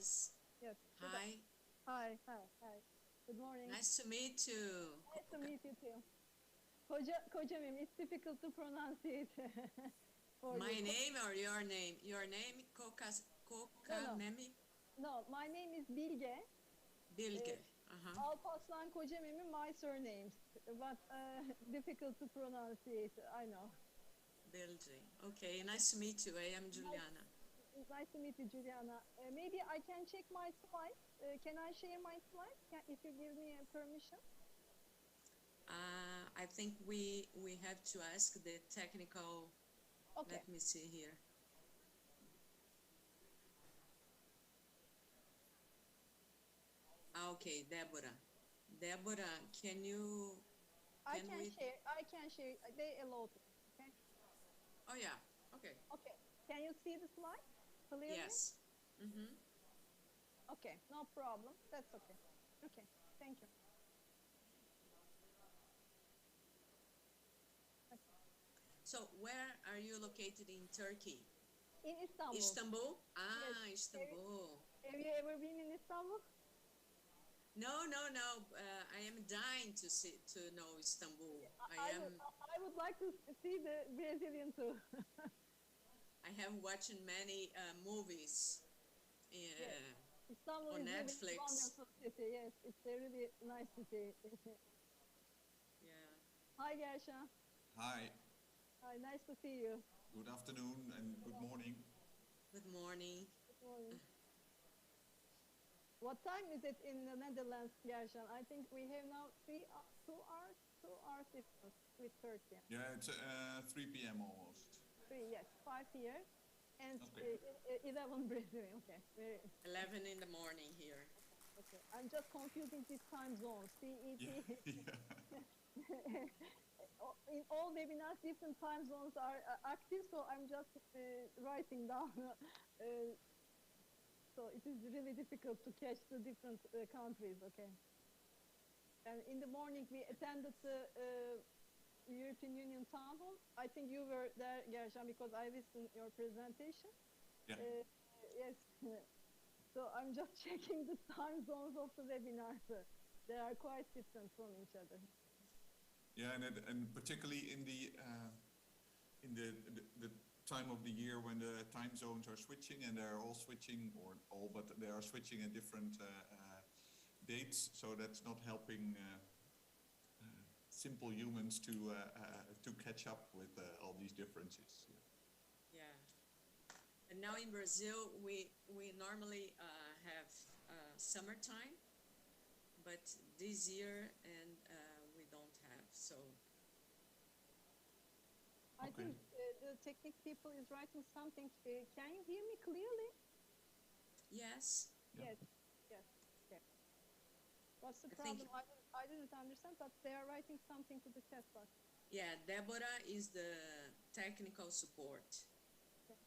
Yes. Yes. Hi. Hi. Good morning. Nice to meet you. Nice to meet you too. Kocamim, it's difficult to pronounce it. My name or your name? Your name, Kokanemi? No, my name is Bilge. Bilge. Alparslan Kocamim'in my surnames, but difficult to pronounce it, I know. Bilge. Okay, nice to meet you. I am Juliana. Nice to meet you, Juliana. Maybe I can check my slides. Can I share my slides? If you give me permission? I think we have to ask the technical. Okay. Let me see here. Okay, Deborah. Deborah, can you? I can share. They allowed it. Okay. Oh yeah. Okay. Okay. Can you see the slide clearly? Yes. Okay. No problem. That's okay. Okay. Thank you. Okay. So where are you located in Turkey? In Istanbul. Istanbul? Ah, Yes. Istanbul. Have you ever been in Istanbul? No. I am dying to know Istanbul. I would like to see the Brazilian too. I have watched many movies Istanbul on is Netflix. Really wonderful city. Yes, it's a really nice city. Yeah. Hi, Gersha. Hi. Hi, nice to see you. Good afternoon and good morning. Good morning. Good morning. What time is it in the Netherlands, Gershan? I think we have now 2 hours difference with Turkey. Yeah, it's 3 p.m. almost. 3, yes, 5 here, and okay. 11 Brazilian. Okay. 11 in the morning here. Okay, I'm just confusing these time zones. CET. Yeah. In all webinars, different time zones are active, so I'm just writing down. So it is really difficult to catch the different countries, okay? And in the morning, we attended the European Union Town Hall. I think you were there, Gershan, because I listened to your presentation. Yeah. Yes. So I'm just checking the time zones of the webinars. They are quite different from each other. Yeah, and particularly in the time of the year when the time zones are switching, and they're all switching, or all, but they are switching at different dates, so that's not helping simple humans to catch up with all these differences. Yeah. And now in Brazil, we normally have summertime, but this year and we don't have, so. I think the technical people is writing something. Can you hear me clearly? Yes. Yeah. Yes. Okay. What's the problem? I didn't understand, but they are writing something to the chat box. Yeah, Deborah is the technical support. Okay.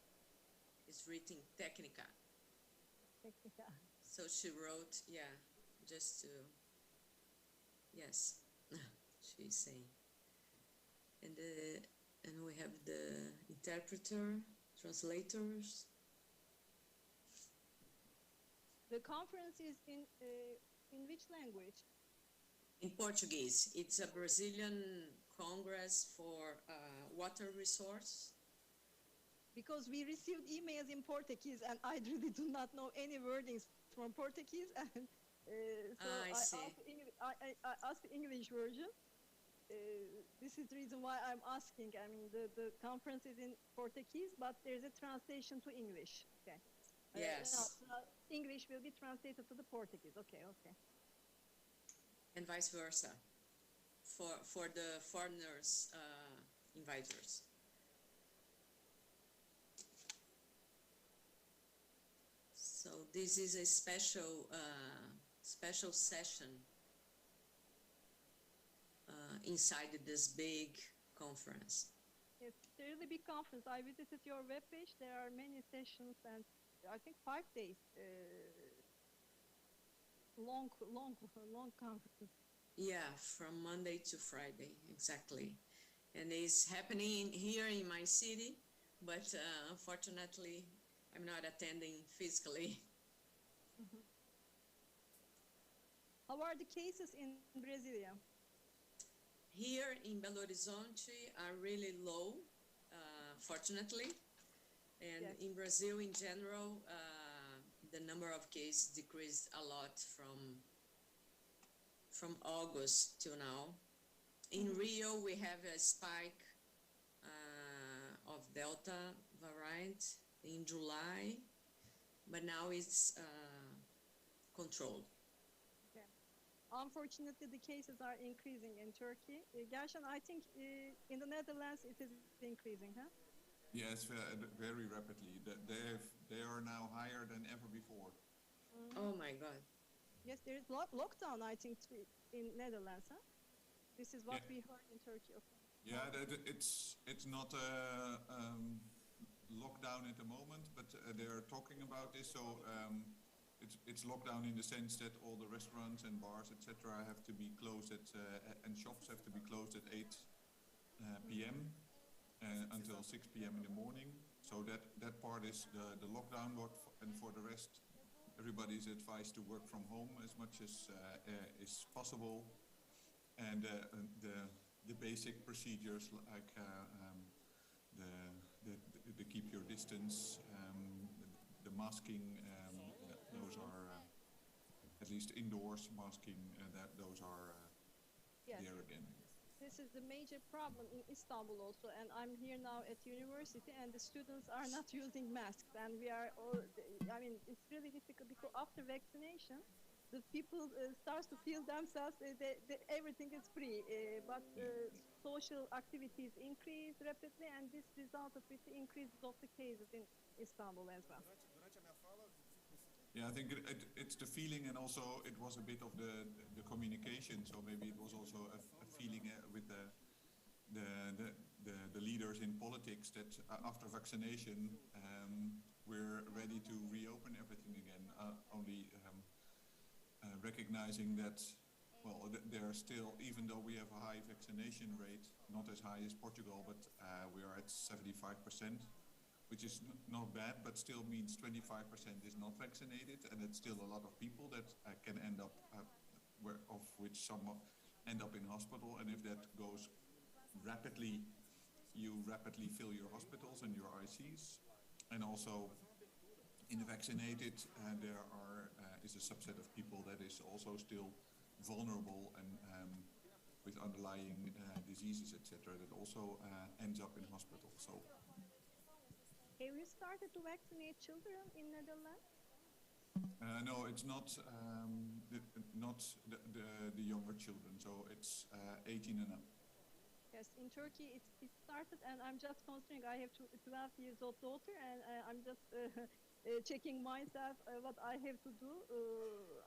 It's written Technica. Technica. So she wrote, yeah, just to, yes, she's saying. And we have the interpreter, translators. The conference is in which language? In Portuguese. It's a Brazilian Congress for water resource. Because we received emails in Portuguese, and I really do not know any wordings from Portuguese, and so I see. I asked the English version. This is the reason why I'm asking. I mean, the conference is in Portuguese, but there's a translation to English. Okay. Yes. English will be translated to the Portuguese. Okay. And vice versa, for the foreigners, inviters. So this is a special session inside this big conference. It's a really big conference. I visited your webpage. There are many sessions, and I think 5 days. Long conference. Yeah, from Monday to Friday, exactly. And it's happening here in my city, but unfortunately, I'm not attending physically. How are the cases in Brasilia? Here in Belo Horizonte are really low, fortunately. And Yes. in Brazil in general, the number of cases decreased a lot from August till now. In Rio, we have a spike of Delta variant in July, but now it's controlled. Okay. Unfortunately, the cases are increasing in Turkey. Gershon, I think in the Netherlands it is increasing, huh? Yes, very rapidly. They are now higher than ever before. Oh my God. Yes, there is lockdown, I think, in Netherlands, huh? This is what we heard in Turkey. Okay. Yeah, it's not lockdown at the moment, but they are talking about this. So it's lockdown in the sense that all the restaurants and bars, etc., have to be closed and shops have to be closed at 8 p.m. Until 6 p.m. in the morning. So that part is the lockdown. And for the rest, everybody is advised to work from home as much as is possible. And the basic procedures like the keep your distance, the masking, those are at least indoors masking. Those are Yes. there again. This is the major problem in Istanbul also, and I'm here now at university, and the students are not using masks, and we are all, I mean, it's really difficult because after vaccination, the people start to feel themselves, everything is free, but social activities increase rapidly, and this resulted with the increase of the cases in Istanbul as well. Yeah, I think it's the feeling, and also it was a bit of the communication. So maybe it was also a feeling with the leaders in politics that after vaccination we're ready to reopen everything again. Only recognizing that, well, there are still, even though we have a high vaccination rate, not as high as Portugal, but we are at 75%. Which is not bad, but still means 25% is not vaccinated, and it's still a lot of people that can end up, of which some end up in hospital. And if that goes rapidly, you rapidly fill your hospitals and your ICs. And also, in the vaccinated, there is a subset of people that is also still vulnerable and with underlying diseases, etc., that also ends up in hospital. So. Have you started to vaccinate children in Netherlands? No, it's not the younger children. So it's 18 and up. Yes, in Turkey it started, and I'm just considering I have a 12 years old daughter, and I'm just checking myself what I have to do.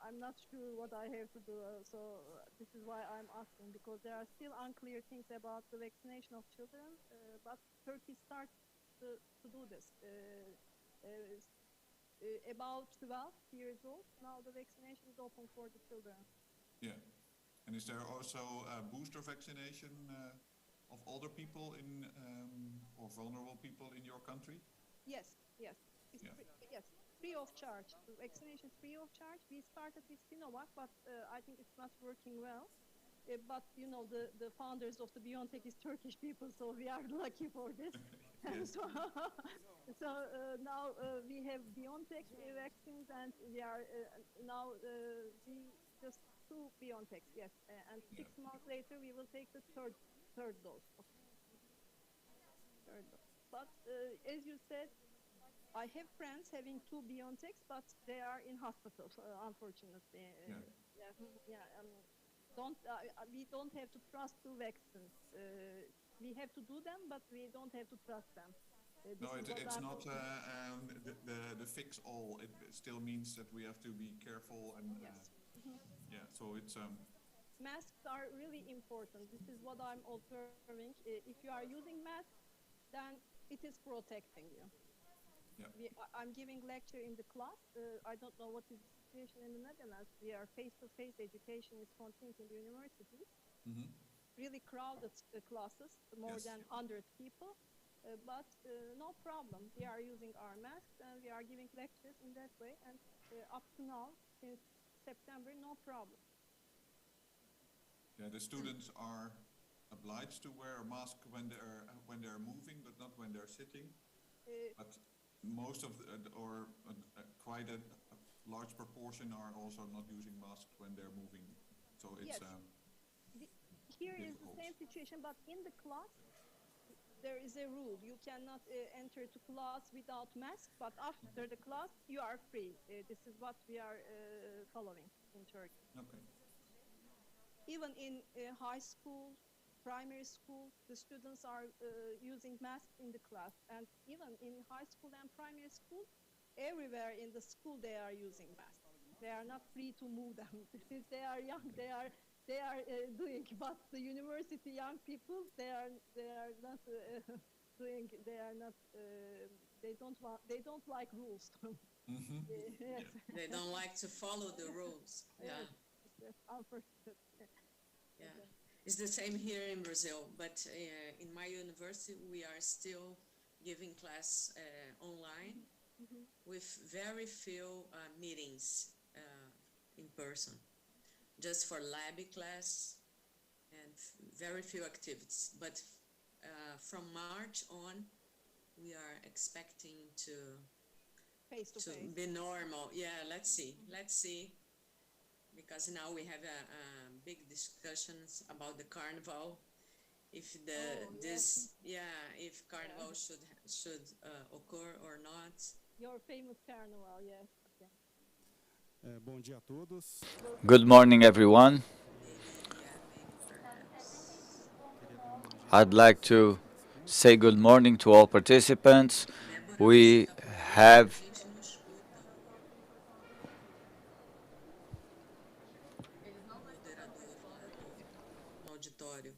I'm not sure what I have to do, so this is why I'm asking, because there are still unclear things about the vaccination of children, but Turkey starts to do this. About 12 years old, now the vaccination is open for the children. Yeah. And is there also a booster vaccination of older people in or vulnerable people in your country? Yes, yes. It's free of charge. The vaccination is free of charge. We started with Sinovac, but I think it's not working well. But you know, the founders of the BioNTech is Turkish people, so we are lucky for this. Yes. so now we have BioNTech vaccines, and we are now we just 2 BioNTechs, yes, and 6 months later we will take the third dose. Okay. Third dose. But as you said, I have friends having 2 BioNTechs, but they are in hospital, unfortunately. We don't have to trust the vaccines. We have to do them, but we don't have to trust them. No, it's not the fix all. It still means that we have to be careful and yeah. So it's masks are really important. This is what I'm observing. If you are using masks, then it is protecting you. Yeah. I'm giving lecture in the class. I don't know what is the situation in the Netherlands. We are face-to-face education is continuing in the universities. Mm-hmm. Really crowded classes, more than 100 people. But no problem. We are using our masks and we are giving lectures in that way. And up to now, since September, no problem. Yeah, the students are obliged to wear a mask when they're moving, but not when they're sitting. But most of quite a large proportion are also not using masks when they're moving. So it's here is the difficult. same situation, but in the class there is a rule. You cannot enter to class without mask, but after the class you are free. This is what we are following in Turkey. Okay. Even in high school, primary school, the students are using masks in the class. And even in high school and primary school, everywhere in the school they are using masks. They are not free to move them. Since they are young, they are doing, but the university young people, they are not doing, they don't like rules. Mm-hmm. Yes. They don't like to follow the rules. Yeah. Yes, unfortunately. Yeah. It's the same here in Brazil, but in my university, we are still giving class online with very few meetings in person, just for lab class and very few activities. But from March on, we are expecting to Face-to-face. be normal. Yeah, let's see. Because now we have big discussions about the carnival. If if carnival should occur or not. Your famous carnival, yes. Okay. Bom dia a todos. Good morning, everyone. I'd like to say good morning to all participants. We have Auditório.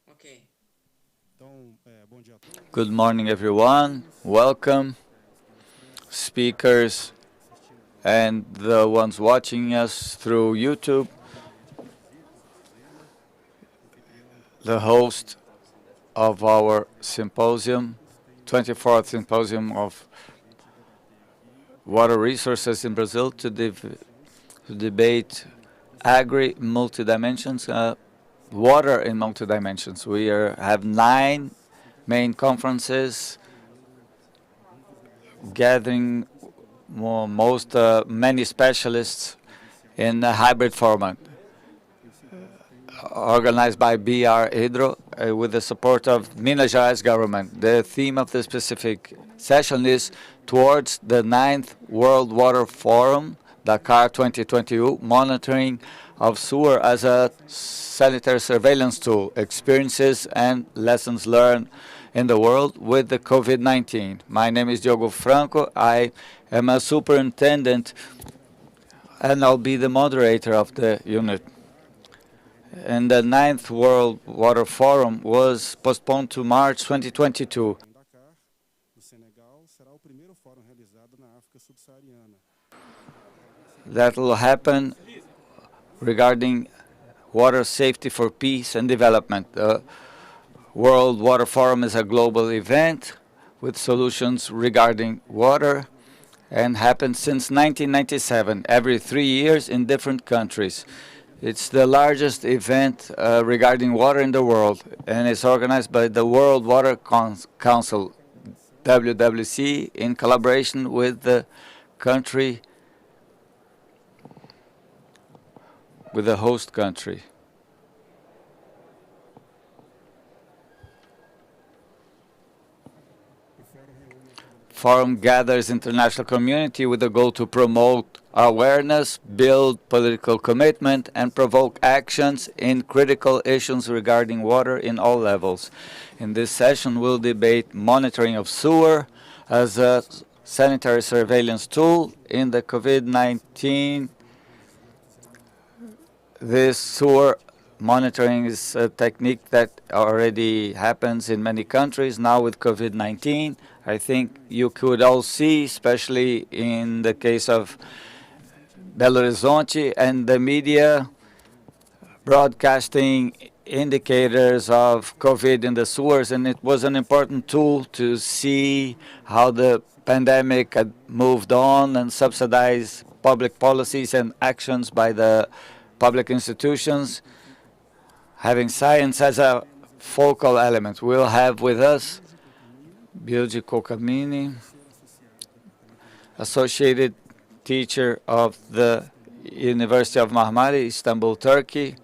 Okay. Então, bom dia a todos. good morning, everyone. Welcome, speakers, and the ones watching us through YouTube. The host of our symposium, 24th Symposium of Water Resources in Brazil, to debate multi-dimensions, water in multi-dimensions. We have 9 main conferences gathering many specialists in a hybrid format, organized by BR Hydro with the support of Minas Gerais government. The theme of the specific session is towards the 9th World Water Forum, Dakar2022, monitoring of sewer as a sanitary surveillance tool, experiences and lessons learned in the world with the COVID-19. My name is Diogo Franco. I am a superintendent and I'll be the moderator of the unit. And the 9th World Water Forum was postponed to March 2022. Em Dakar, no Senegal, será o primeiro fórum realizado na África subsaariana. That will happen regarding water safety for peace and development. The World Water Forum is a global event with solutions regarding water and happens since 1997, every 3 years in different countries. It's the largest event regarding water in the world, and it's organized by the World Water Council, WWC, in collaboration with the country, with the host country. Forum gathers international community with the goal to promote awareness, build political commitment, and provoke actions in critical issues regarding water in all levels. In this session, we'll debate monitoring of sewer as a sanitary surveillance tool in the COVID-19. This sewer monitoring is a technique that already happens in many countries now with COVID-19. I think you could all see, especially in the case of Belo Horizonte and the media broadcasting indicators of COVID in the sewers, and it was an important tool to see how the pandemic had moved on and subsidized public policies and actions by the public institutions, having science as a focal element. We'll have with us Bilge Kokamini, associated teacher of the University of Marmara, Istanbul, Turkey.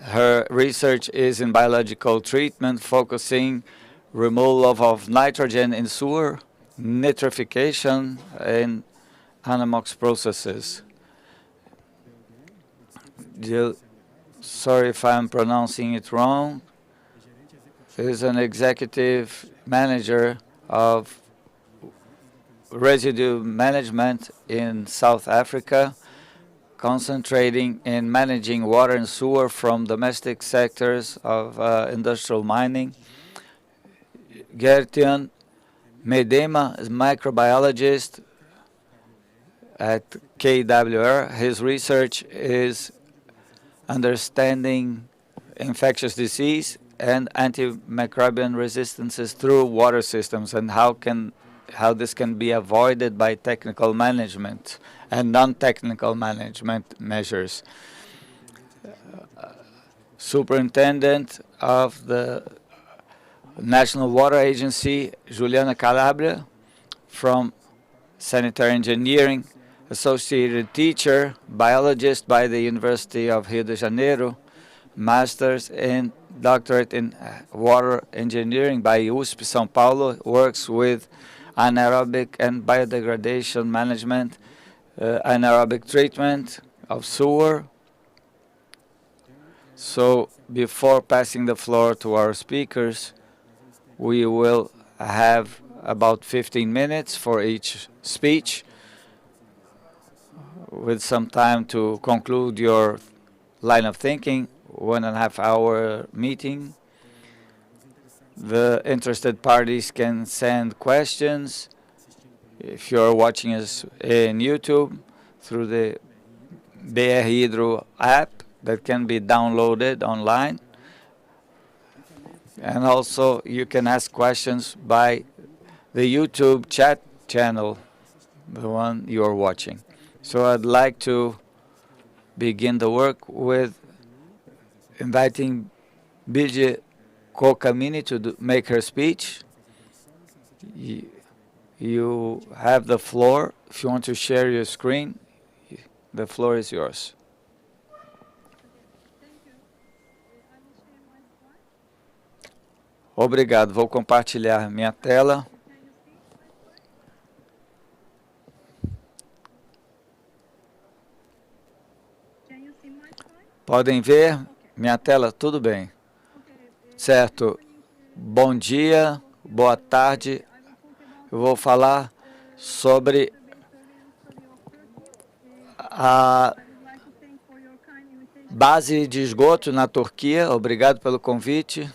Her research is in biological treatment, focusing removal of nitrogen in sewer, nitrification, and Hanamox processes. Sorry if I'm pronouncing it wrong. Is an executive manager of residue management in South Africa, concentrating in managing water and sewer from domestic sectors of industrial mining. Gertian Medema is microbiologist at KWR. His research is understanding infectious disease and antimicrobial resistances through water systems, and how this can be avoided by technical management and non-technical management measures. Superintendent of the National Water Agency, Juliana Calabria, from Sanitary Engineering, associated teacher, biologist by the University of Rio de Janeiro, master's and doctorate in water engineering by USP São Paulo, works with anaerobic and biodegradation management, anaerobic treatment of sewer. So before passing the floor to our speakers, we will have about 15 minutes for each speech, with some time to conclude your line of thinking, 1.5 hour meeting. The interested parties can send questions if you're watching us in YouTube through the BR Hydro app that can be downloaded online. And also you can ask questions by the YouTube chat channel, the one you're watching. So I'd like to begin the work with inviting Bilge Kokamini to make her speech. You have the floor. If you want to share your screen, the floor is yours. Obrigado. Vou compartilhar minha tela. Podem ver minha tela? Tudo bem. Certo. Bom dia, boa tarde. Eu vou falar sobre a base de esgoto na Turquia. Obrigado pelo convite.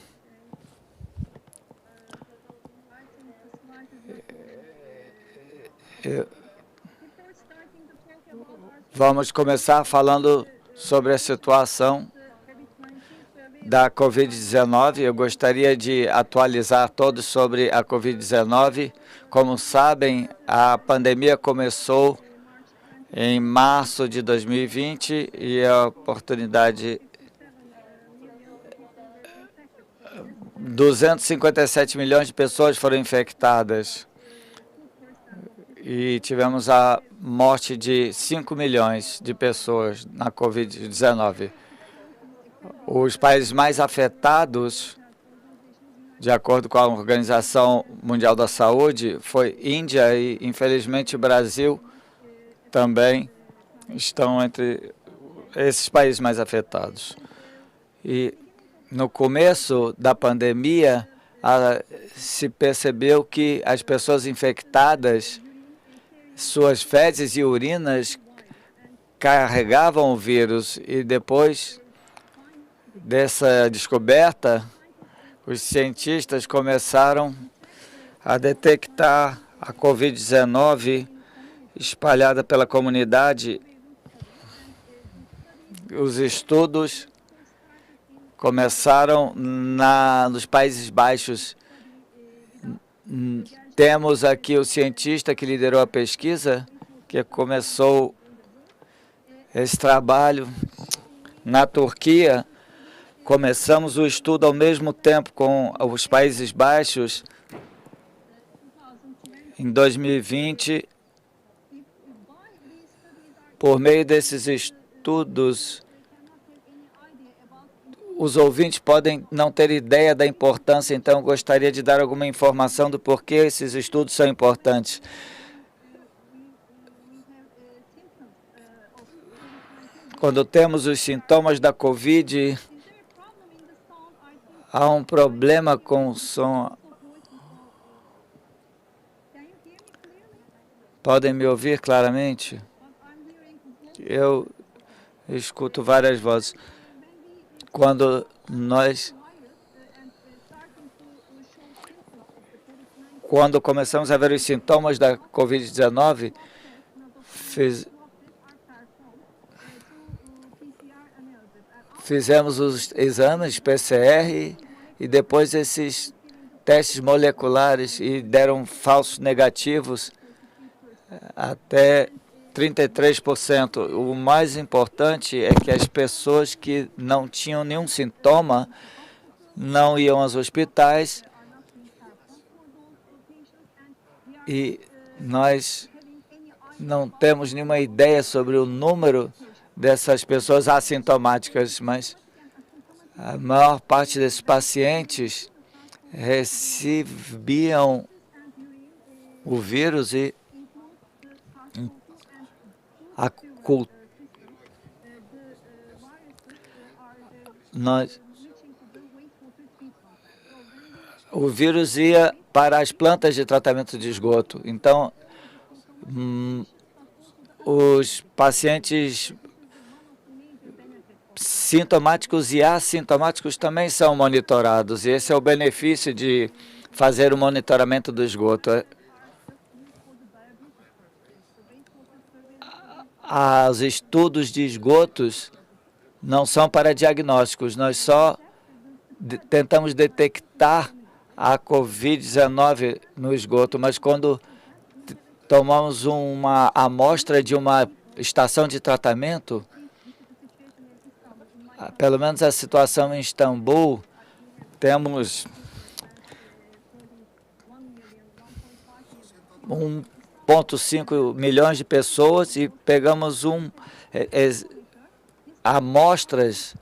Vamos começar falando sobre a situação da Covid-19. Eu gostaria de atualizar todos sobre a Covid-19. Como sabem, a pandemia começou em março de 2020 e a oportunidade 257 milhões de pessoas foram infectadas e tivemos a morte de 5 milhões de pessoas na Covid-19. Os países mais afetados, de acordo com a Organização Mundial da Saúde, foi Índia e, infelizmente, o Brasil também estão entre esses países mais afetados. E no começo da pandemia, se percebeu que as pessoas infectadas, suas fezes e urinas carregavam o vírus, e depois dessa descoberta, os cientistas começaram a detectar a Covid-19 espalhada pela comunidade. Os estudos começaram nos Países Baixos, Temos aqui o cientista que liderou a pesquisa, que começou esse trabalho na Turquia. Começamos o estudo ao mesmo tempo com os Países Baixos. Em 2020, por meio desses estudos, os ouvintes podem não ter ideia da importância, então eu gostaria de dar alguma informação do porquê esses estudos são importantes. Quando temos os sintomas da Covid, há um problema com o som. Podem me ouvir claramente? Eu escuto várias vozes. Quando começamos a ver os sintomas da Covid-19, fizemos os exames PCR e depois esses testes moleculares e deram falsos negativos até 33%. O mais importante é que as pessoas que não tinham nenhum sintoma não iam aos hospitais e nós não temos nenhuma ideia sobre o número dessas pessoas assintomáticas, mas a maior parte desses pacientes recebiam o vírus e o vírus ia para as plantas de tratamento de esgoto. Então, os pacientes sintomáticos e assintomáticos também são monitorados. E esse é o benefício de fazer o monitoramento do esgoto. Os estudos de esgotos não são para diagnósticos, nós só tentamos detectar a Covid-19 no esgoto, mas quando tomamos uma amostra de uma estação de tratamento, pelo menos a situação em Istambul, temos 1,5 milhões de pessoas e pegamos amostras.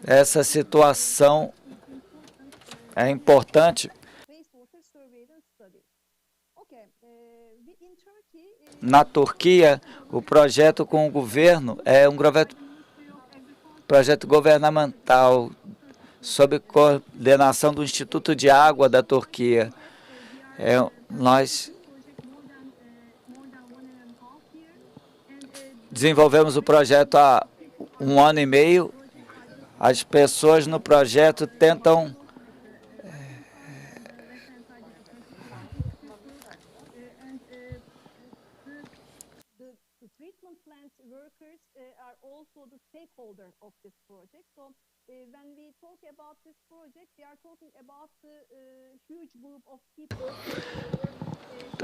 Essa situação é importante. Na Turquia, o projeto com o governo é um projeto governamental sob coordenação do Instituto de Água da Turquia. Nós desenvolvemos o projeto há 1 ano e meio. As pessoas no projeto tentam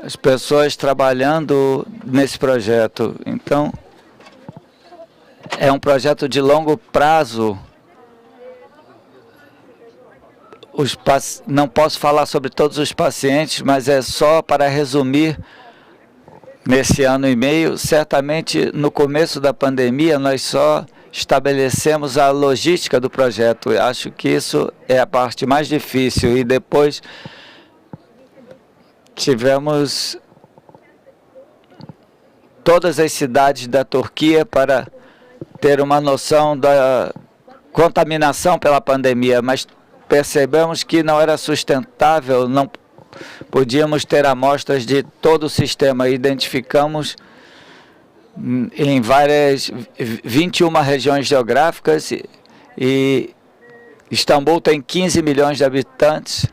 as pessoas trabalhando nesse projeto. Então, é um projeto de longo prazo. Não posso falar sobre todos os pacientes, mas é só para resumir. Nesse ano e meio, certamente no começo da pandemia, nós só estabelecemos a logística do projeto. Eu acho que isso é a parte mais difícil. E depois tivemos todas as cidades da Turquia para ter uma noção da contaminação pela pandemia, mas percebemos que não era sustentável, não podíamos ter amostras de todo o sistema. Identificamos em 21 regiões geográficas e Istambul tem 15 milhões de habitantes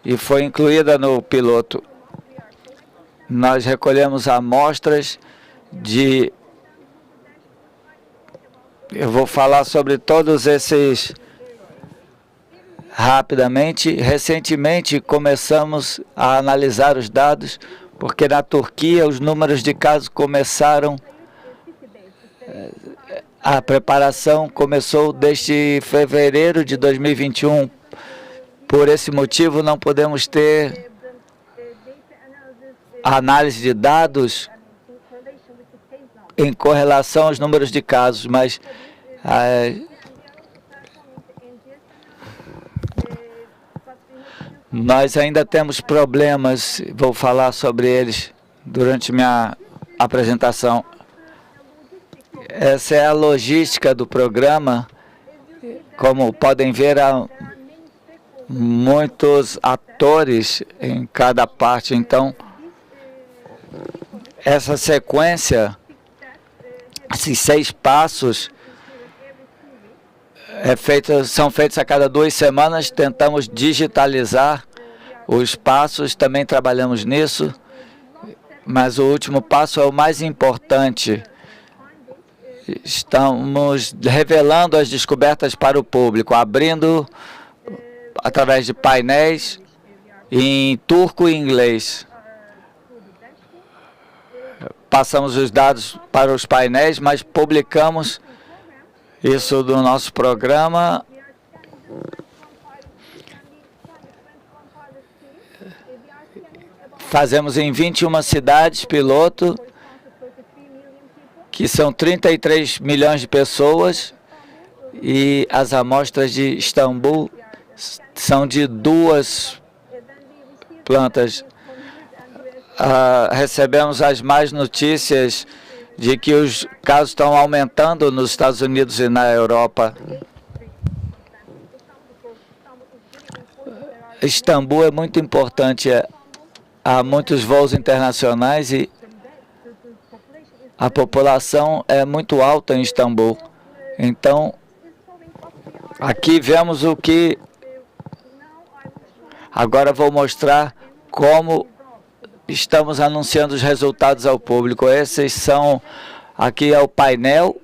e foi incluída no piloto. Nós recolhemos amostras de... Eu vou falar sobre todos esses rapidamente. Recentemente começamos a analisar os dados, porque na Turquia os números de casos começaram, a preparação começou desde fevereiro de 2021. Por esse motivo, não podemos ter análise de dados em correlação aos números de casos, mas nós ainda temos problemas, vou falar sobre eles durante minha apresentação. Essa é a logística do programa. Como podem ver, há muitos atores em cada parte. Então, essa sequência, esses 6 passos, são feitos a cada 2 semanas. Tentamos digitalizar os passos, também trabalhamos nisso, mas o último passo é o mais importante. Estamos revelando as descobertas para o público, abrindo através de painéis em turco e inglês. Passamos os dados para os painéis, mas publicamos isso do nosso programa. Fazemos em 21 cidades piloto, que são 33 milhões de pessoas, e as amostras de Istambul são de 2 plantas. Recebemos as más notícias de que os casos estão aumentando nos Estados Unidos e na Europa. Istambul é muito importante, há muitos voos internacionais e a população é muito alta em Istambul. Então, aqui vemos o que... Agora vou mostrar como estamos anunciando os resultados ao público. Esses são... Aqui é o painel.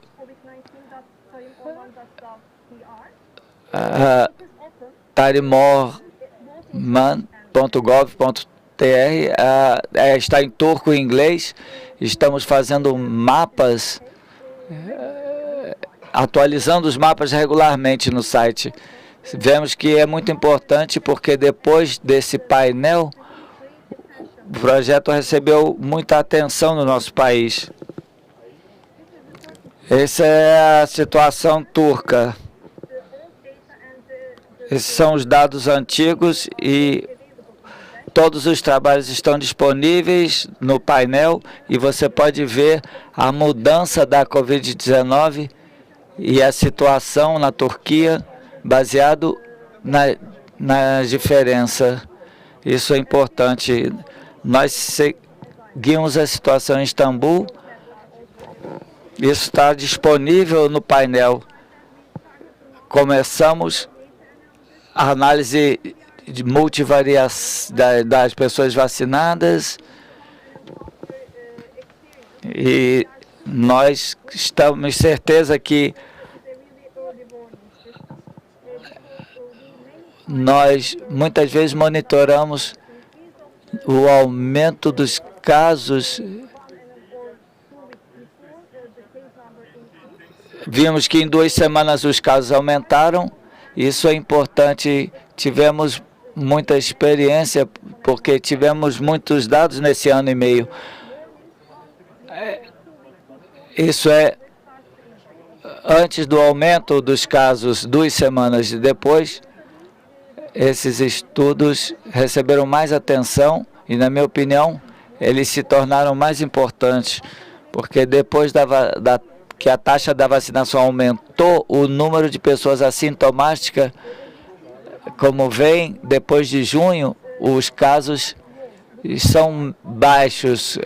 tarimorman.gov.tr, está em turco e inglês. Estamos fazendo mapas, atualizando os mapas regularmente no site. Vemos que é muito importante porque depois desse painel, o projeto recebeu muita atenção no nosso país. Essa é a situação turca. Esses são os dados antigos e todos os trabalhos estão disponíveis no painel e você pode ver a mudança da Covid-19 e a situação na Turquia baseado na diferença. Isso é importante. Nós seguimos a situação em Istambul. Isso está disponível no painel. Começamos a análise de multivariação das pessoas vacinadas e nós estamos certeza que nós muitas vezes monitoramos o aumento dos casos. Vimos que em 2 semanas os casos aumentaram. Isso é importante. Tivemos muita experiência, porque tivemos muitos dados nesse ano e meio. Isso é antes do aumento dos casos, 2 semanas depois. Esses estudos receberam mais atenção e, na minha opinião, eles se tornaram mais importantes, porque depois que a taxa da vacinação aumentou, o número de pessoas assintomáticas, como vem, depois de junho, os casos são baixos,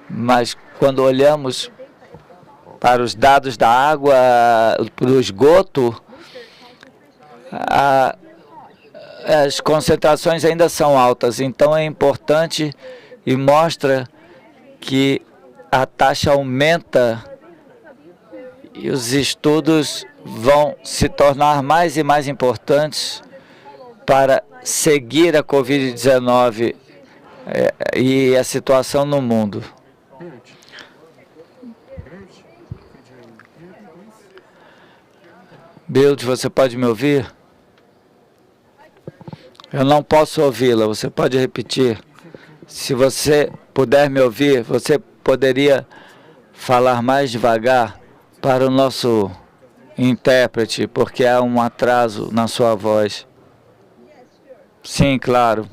mas quando olhamos para os dados da água, do esgoto, as concentrações ainda são altas. Então é importante e mostra que a taxa aumenta E os estudos vão se tornar mais e mais importantes para seguir a Covid-19 e a situação no mundo. Build, você pode me ouvir? Eu não posso ouvi-la, você pode repetir? Se você puder me ouvir, você poderia falar mais devagar para o nosso intérprete, porque há um atraso na sua voz. Sim, claro.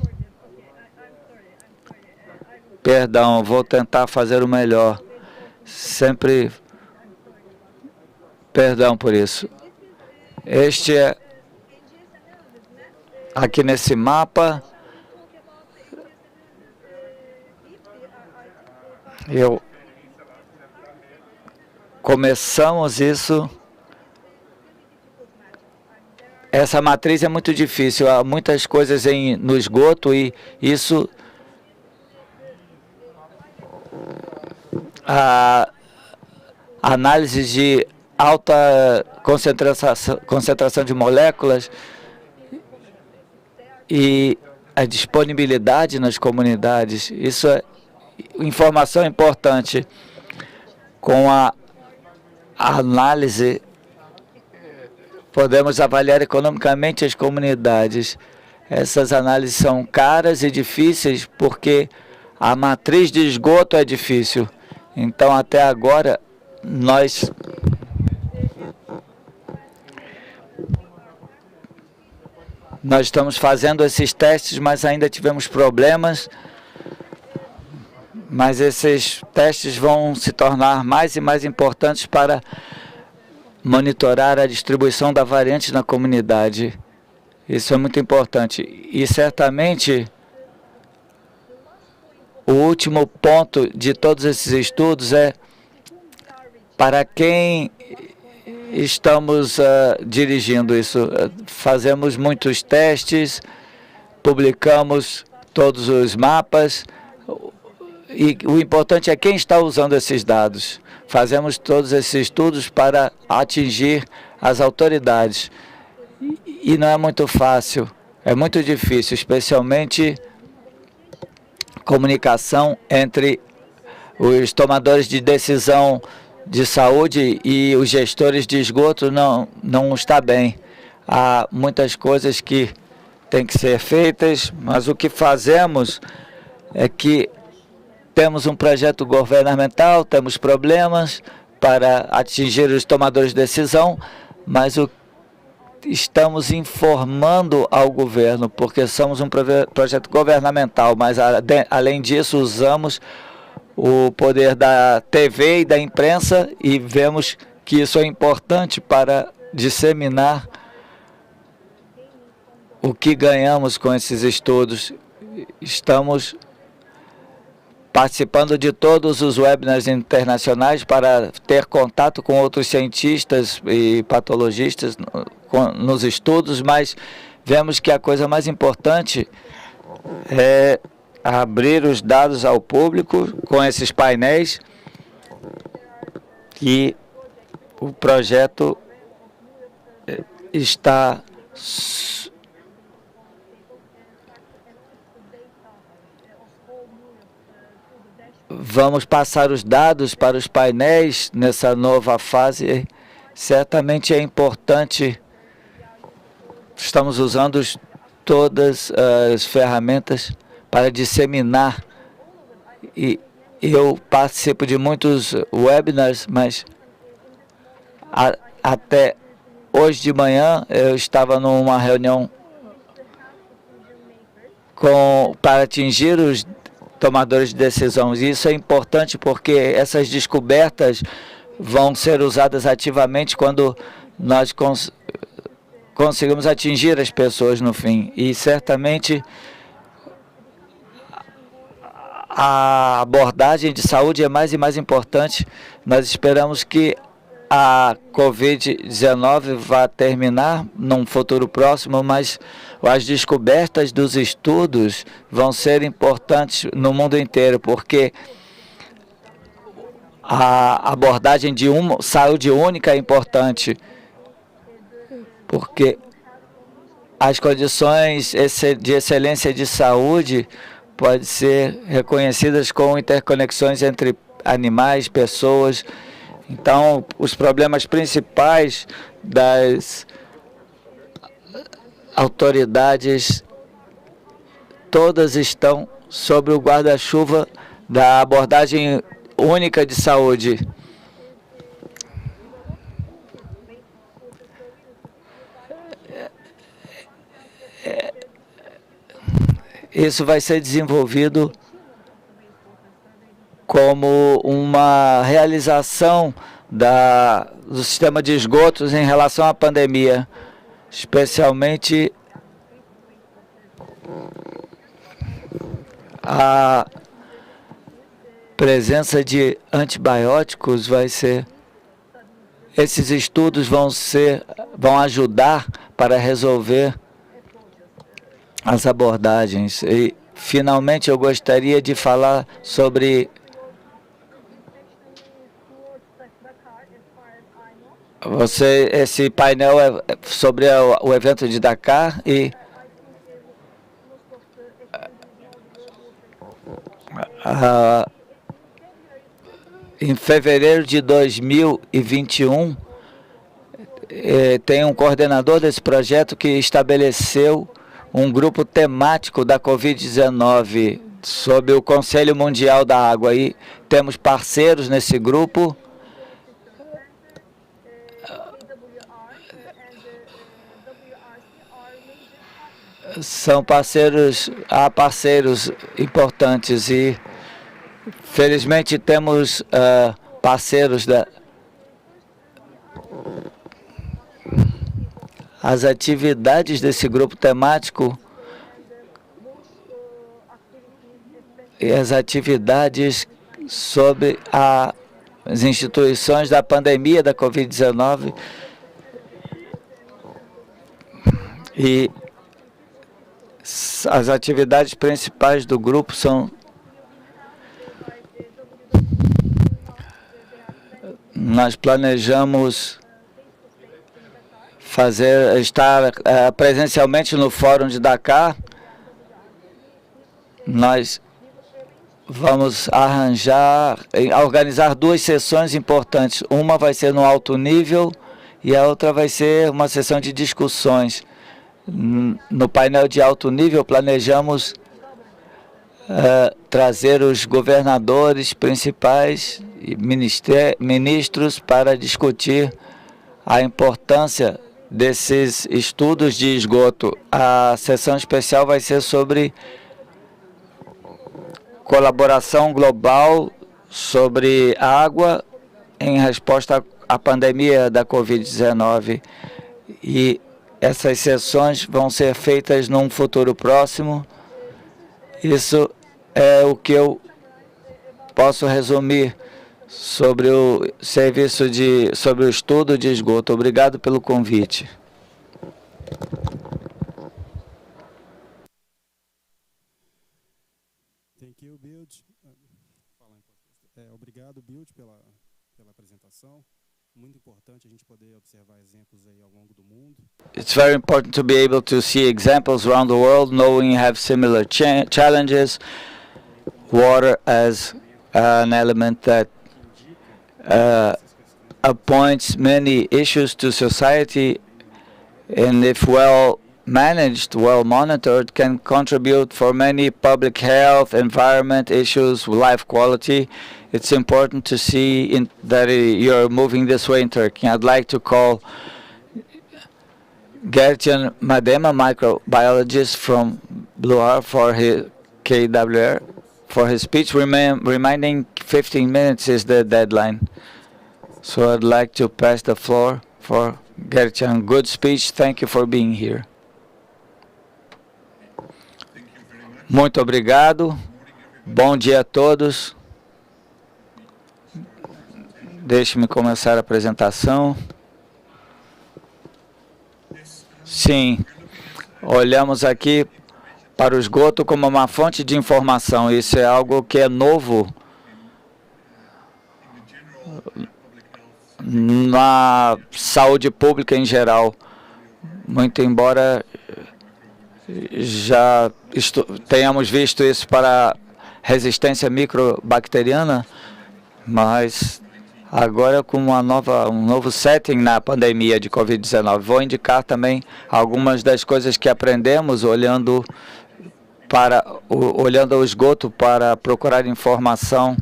Perdão, vou tentar fazer o melhor. Sempre perdão por isso. Este é, aqui nesse mapa, começamos isso. Essa matriz é muito difícil, há muitas coisas no esgoto e isso a análise de alta concentração de moléculas e a disponibilidade nas comunidades. Isso é informação importante. Com a análise, podemos avaliar economicamente as comunidades. Essas análises são caras e difíceis porque a matriz de esgoto é difícil. Então, até agora, nós estamos fazendo esses testes, mas ainda tivemos problemas. Mas esses testes vão se tornar mais e mais importantes para monitorar a distribuição da variante na comunidade. Isso é muito importante. E certamente o último ponto de todos esses estudos é para quem estamos dirigindo isso. Fazemos muitos testes, publicamos todos os mapas e o importante é quem está usando esses dados. Fazemos todos esses estudos para atingir as autoridades. E não é muito fácil, é muito difícil, especialmente comunicação entre os tomadores de decisão de saúde e os gestores de esgoto não está bem. Há muitas coisas que têm que ser feitas, mas o que fazemos é que temos um projeto governamental, temos problemas para atingir os tomadores de decisão, mas estamos informando ao governo, porque somos um projeto governamental, mas além disso usamos o poder da TV e da imprensa e vemos que isso é importante para disseminar o que ganhamos com esses estudos. Estamos participando de todos os webinars internacionais para ter contato com outros cientistas e patologistas nos estudos, mas vemos que a coisa mais importante é abrir os dados ao público com esses painéis e o projeto está vamos passar os dados para os painéis nessa nova fase. Certamente é importante. Estamos usando todas as ferramentas para disseminar. E eu participo de muitos webinars, mas até hoje de manhã eu estava numa reunião para atingir os tomadores de decisões. E isso é importante porque essas descobertas vão ser usadas ativamente quando nós conseguimos atingir as pessoas no fim. E certamente a abordagem de saúde é mais e mais importante. Nós esperamos que a Covid-19 vá terminar num futuro próximo, mas as descobertas dos estudos vão ser importantes no mundo inteiro, porque a abordagem de uma saúde única é importante, porque as condições de excelência de saúde podem ser reconhecidas com interconexões entre animais, pessoas. Então, os problemas principais das autoridades, todas estão sob o guarda-chuva da abordagem única de saúde. Isso vai ser desenvolvido como uma realização do sistema de esgotos em relação à pandemia, especialmente a presença de antibióticos esses estudos vão ajudar para resolver as abordagens. E, finalmente, eu gostaria de falar sobre esse painel é sobre o evento de Dakar e em fevereiro de 2021 tem um coordenador desse projeto que estabeleceu um grupo temático da Covid-19 sob o Conselho Mundial da Água. E temos parceiros nesse grupo. São parceiros, há parceiros importantes e felizmente temos parceiros as atividades desse grupo temático e as atividades sobre as instituições da pandemia da Covid-19 e as atividades principais do grupo são nós planejamos estar presencialmente no Fórum de Dakar. Nós vamos organizar duas sessões importantes. Uma vai ser no alto nível e a outra vai ser uma sessão de discussões. No painel de alto nível, planejamos trazer os governadores principais e ministros para discutir a importância desses estudos de esgoto. A sessão especial vai ser sobre colaboração global sobre água em resposta à pandemia da Covid-19. E essas sessões vão ser feitas num futuro próximo. Isso é o que eu posso resumir sobre o sobre o estudo de esgoto. Obrigado pelo convite. Thank you, Bild. Obrigado, Bild, pela apresentação. Muito importante a gente poder observar exemplos aí ao longo do mundo. It's very important to be able to see examples around the world, knowing you have similar challenges. Water as an element that appoints many issues to society, and if well managed, well monitored, can contribute for many public health, environment issues, life quality. It's important to see that you're moving this way in Turkey. I'd like to call Gertjan Madema, microbiologist from Blue R, for his KWR, for his speech. Reminding 15 minutes is the deadline. So I'd like to pass the floor for Gertjan. Good speech. Thank you for being here. Muito obrigado. Bom dia a todos. Deixe-me começar a apresentação. Sim, olhamos aqui para o esgoto como uma fonte de informação. Isso é algo que é novo na saúde pública em geral. Muito embora já tenhamos visto isso para resistência microbacteriana, mas agora com um novo setting na pandemia de Covid-19. Vou indicar também algumas das coisas que aprendemos olhando o esgoto para procurar informação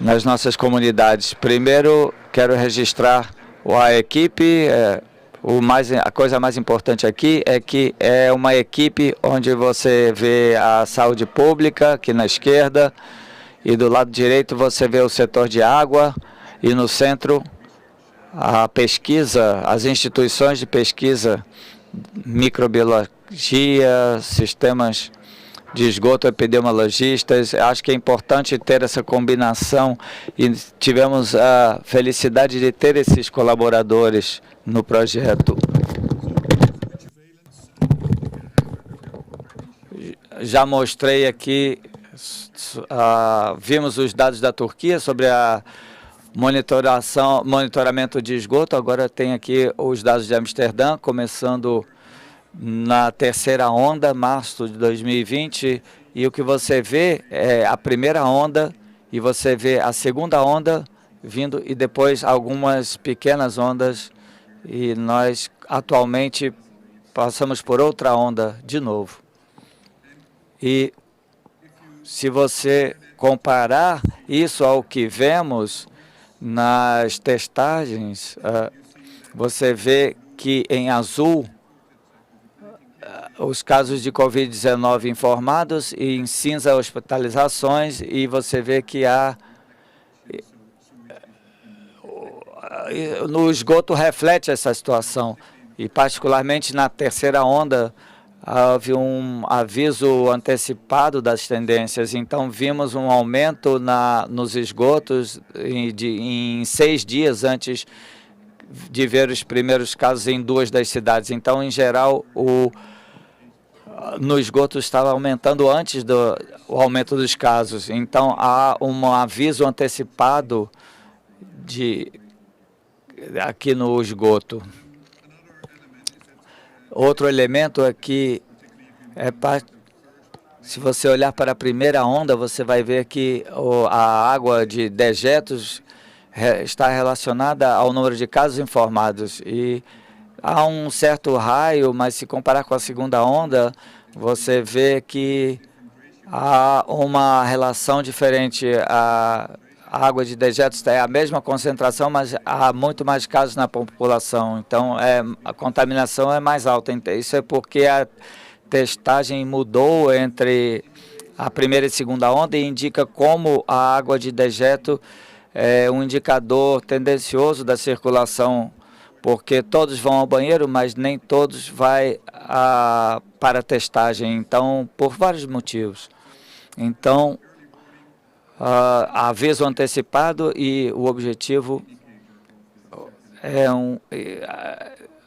nas nossas comunidades. Primeiro, quero registrar a equipe. A coisa mais importante aqui é que é uma equipe onde você vê a saúde pública, aqui na esquerda, e do lado direito você vê o setor de água, e no centro a pesquisa, as instituições de pesquisa, microbiologia, sistemas de esgoto, epidemiologistas. Acho que é importante ter essa combinação e tivemos a felicidade de ter esses colaboradores no projeto. Já mostrei aqui, vimos os dados da Turquia sobre a monitoramento de esgoto. Agora tem aqui os dados de Amsterdã, começando na terceira onda, março de 2020, e o que você vê é a primeira onda, e você vê a segunda onda vindo, e depois algumas pequenas ondas, e nós atualmente passamos por outra onda de novo. E se você comparar isso ao que vemos nas testagens, você vê que em azul os casos de Covid-19 informados e em cinza hospitalizações, e você vê que no esgoto reflete essa situação, e particularmente na terceira onda houve um aviso antecipado das tendências. Então vimos um aumento nos esgotos em 6 dias antes de ver os primeiros casos em 2 das cidades. Então, em geral, no esgoto estava aumentando antes do aumento dos casos. Então, há um aviso antecipado aqui no esgoto. Outro elemento é que, se você olhar para a primeira onda, você vai ver que a água de dejetos está relacionada ao número de casos informados. E há um certo raio, mas se comparar com a segunda onda, você vê que há uma relação diferente. A água de dejetos é a mesma concentração, mas há muito mais casos na população. Então, a contaminação é mais alta. Isso é porque a testagem mudou entre a primeira e segunda onda e indica como a água de dejeto é um indicador tendencioso da circulação, porque todos vão ao banheiro, mas nem todos vão para a testagem, então, por vários motivos. Então, aviso antecipado, e o objetivo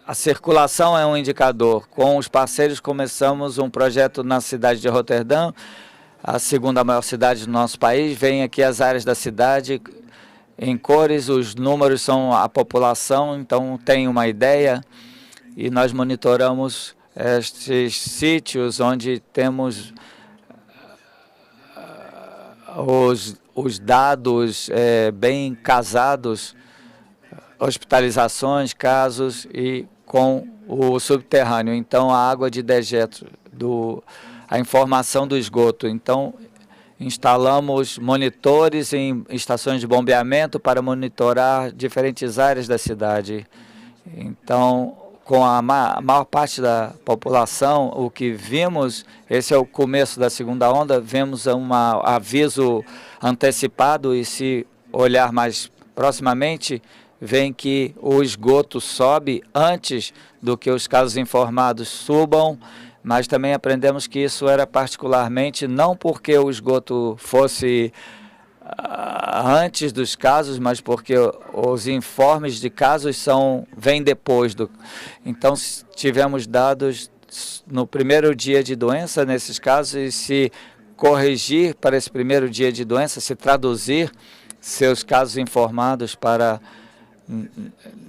a circulação é um indicador. Com os parceiros começamos um projeto na cidade de Roterdã, a segunda maior cidade do nosso país. Vem aqui as áreas da cidade em cores, os números são a população, então tem uma ideia, e nós monitoramos estes sítios onde temos os dados bem casados, hospitalizações, casos, e com o subterrâneo. Então, a água de dejeto, a informação do esgoto. Então, instalamos monitores em estações de bombeamento para monitorar diferentes áreas da cidade. Então, com a maior parte da população, o que vimos, esse é o começo da segunda onda, vemos um aviso antecipado, e se olhar mais proximamente, vem que o esgoto sobe antes do que os casos informados subam, mas também aprendemos que isso era particularmente não porque o esgoto fosse antes dos casos, mas porque os informes de casos vêm depois Então, tivemos dados no primeiro dia de doença nesses casos, e se corrigir para esse primeiro dia de doença, se traduzir seus casos informados para,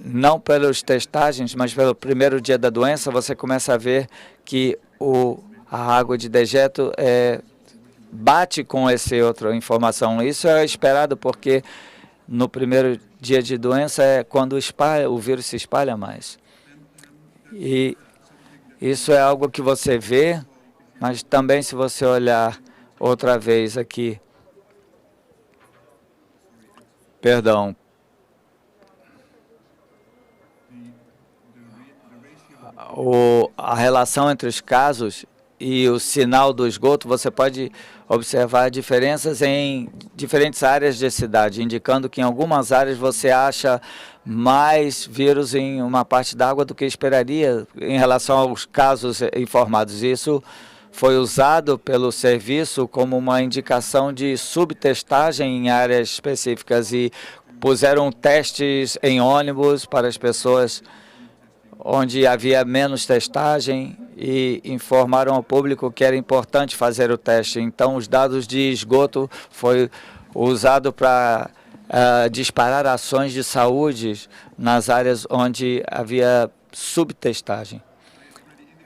não pelas testagens, mas pelo primeiro dia da doença, você começa a ver que a água de dejeto bate com essa outra informação. Isso é esperado porque no primeiro dia de doença é quando o vírus se espalha mais. E isso é algo que você vê, mas também se você olhar outra vez aqui, perdão, a relação entre os casos e o sinal do esgoto, você pode observar diferenças em diferentes áreas de cidade, indicando que em algumas áreas você acha mais vírus em uma parte da água do que esperaria em relação aos casos informados. Isso foi usado pelo serviço como uma indicação de subtestagem em áreas específicas e puseram testes em ônibus para as pessoas onde havia menos testagem e informaram ao público que era importante fazer o teste. Então, os dados de esgoto foi usado para disparar ações de saúde nas áreas onde havia subtestagem.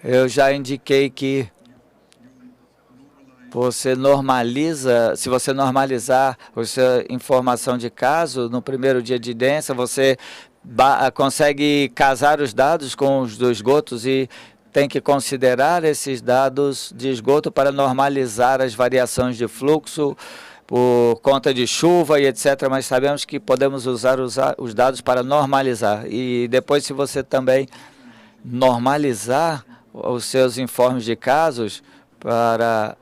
Eu já indiquei que se você normalizar a sua informação de caso no primeiro dia de doença, você consegue casar os dados com os do esgotos e tem que considerar esses dados de esgoto para normalizar as variações de fluxo por conta de chuva e etc. Mas sabemos que podemos usar os dados para normalizar. E depois, se você também normalizar os seus informes de casos para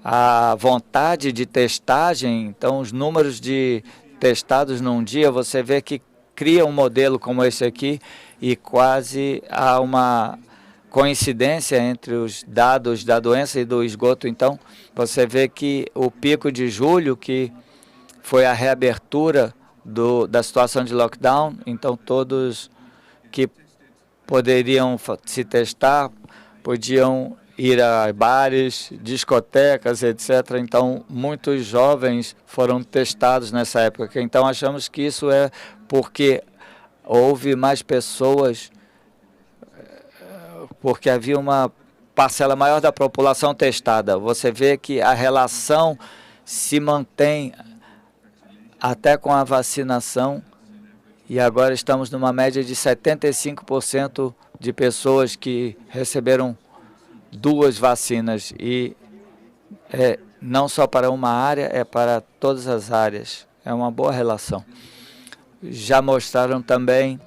a vontade de testagem, então os números de testados num dia, você vê que cria um modelo como esse aqui e quase há uma coincidência entre os dados da doença e do esgoto. Então, você vê que o pico de julho, que foi a reabertura da situação de lockdown, então todos que poderiam se testar podiam ir a bares, discotecas, etc. Então, muitos jovens foram testados nessa época. Então, achamos que isso é porque houve mais pessoas, porque havia uma parcela maior da população testada. Você vê que a relação se mantém até com a vacinação e agora estamos numa média de 75% de pessoas que receberam 2 vacinas e não só para uma área, é para todas as áreas. É uma boa relação. Já mostraram também,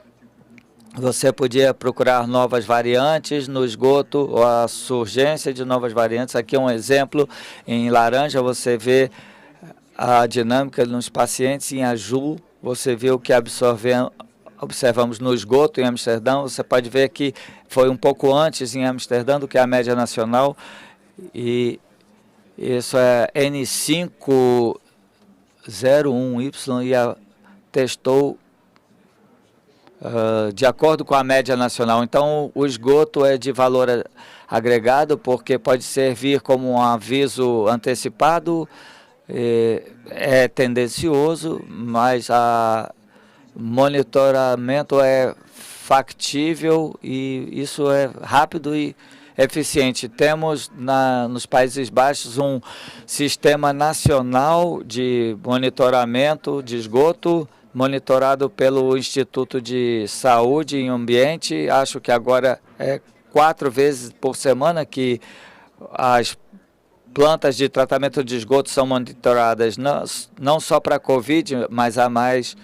você podia procurar novas variantes no esgoto, ou a surgência de novas variantes. Aqui é um exemplo, em laranja você vê a dinâmica nos pacientes, em azul você vê o que observamos no esgoto em Amsterdã. Você pode ver que foi um pouco antes em Amsterdã do que a média nacional, e isso é N501Y e testou de acordo com a média nacional. Então, o esgoto é de valor agregado, porque pode servir como um aviso antecipado, é tendencioso, mas monitoramento é factível e isso é rápido e eficiente. Temos nos Países Baixos um sistema nacional de monitoramento de esgoto, monitorado pelo Instituto de Saúde e Ambiente. Acho que agora é 4 vezes por semana que as plantas de tratamento de esgoto são monitoradas, não só para a Covid, mas há mais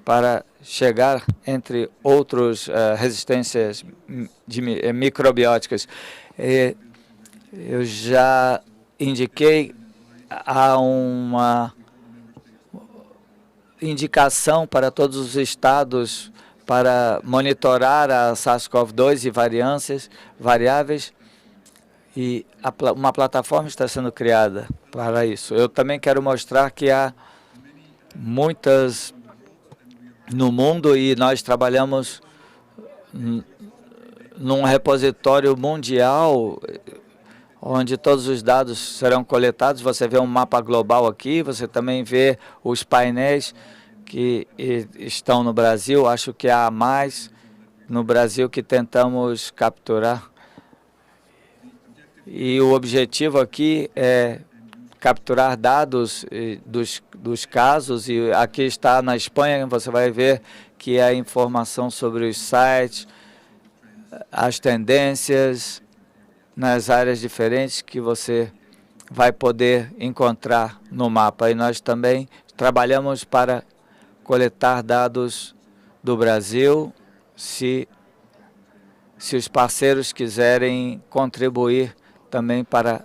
para chegar, entre outros, resistências microbióticas. Eu já indiquei há uma indicação para todos os estados para monitorar a SARS-CoV-2 e variáveis, e uma plataforma está sendo criada para isso. Eu também quero mostrar que há muitas no mundo e nós trabalhamos num repositório mundial onde todos os dados serão coletados. Você vê um mapa global aqui, você também vê os painéis que estão no Brasil. Acho que há mais no Brasil que tentamos capturar. E o objetivo aqui é capturar dados dos casos, e aqui está na Espanha, você vai ver que é a informação sobre os sites, as tendências nas áreas diferentes que você vai poder encontrar no mapa. E nós também trabalhamos para coletar dados do Brasil, se os parceiros quiserem contribuir também para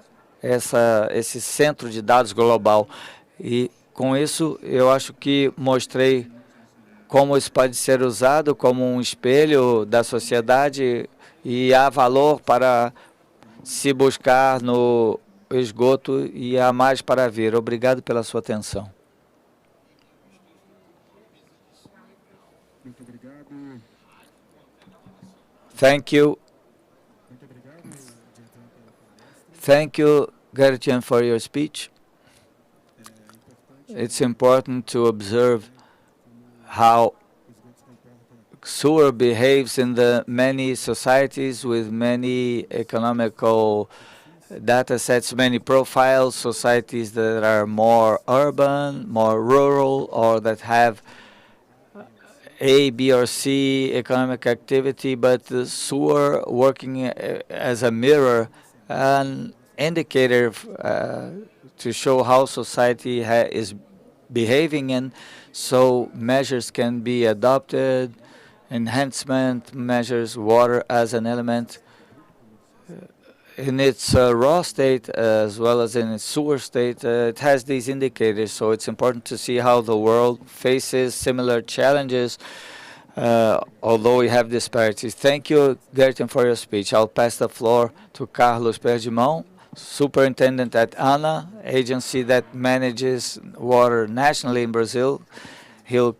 esse centro de dados global. E com isso eu acho que mostrei como isso pode ser usado como um espelho da sociedade, e há valor para se buscar no esgoto e há mais para vir. Obrigado pela sua atenção. Muito obrigado. Thank you. Muito obrigado, Thank you, Gertjan, for your speech. It's important to observe how sewer behaves in the many societies with many economical data sets, many profiles, societies that are more urban, more rural, or that have A, B, or C economic activity, but the sewer working as a mirror, an indicator to show how society is behaving, and so measures can be adopted, enhancement measures, water as an element in its raw state as well as in its sewer state. It has these indicators, so it's important to see how the world faces similar challenges, although we have disparities. Thank you, Gertjan, for your speech. I'll pass the floor to Carlos Perdimão, Superintendent at ANA, agency that manages water nationally in Brazil. He'll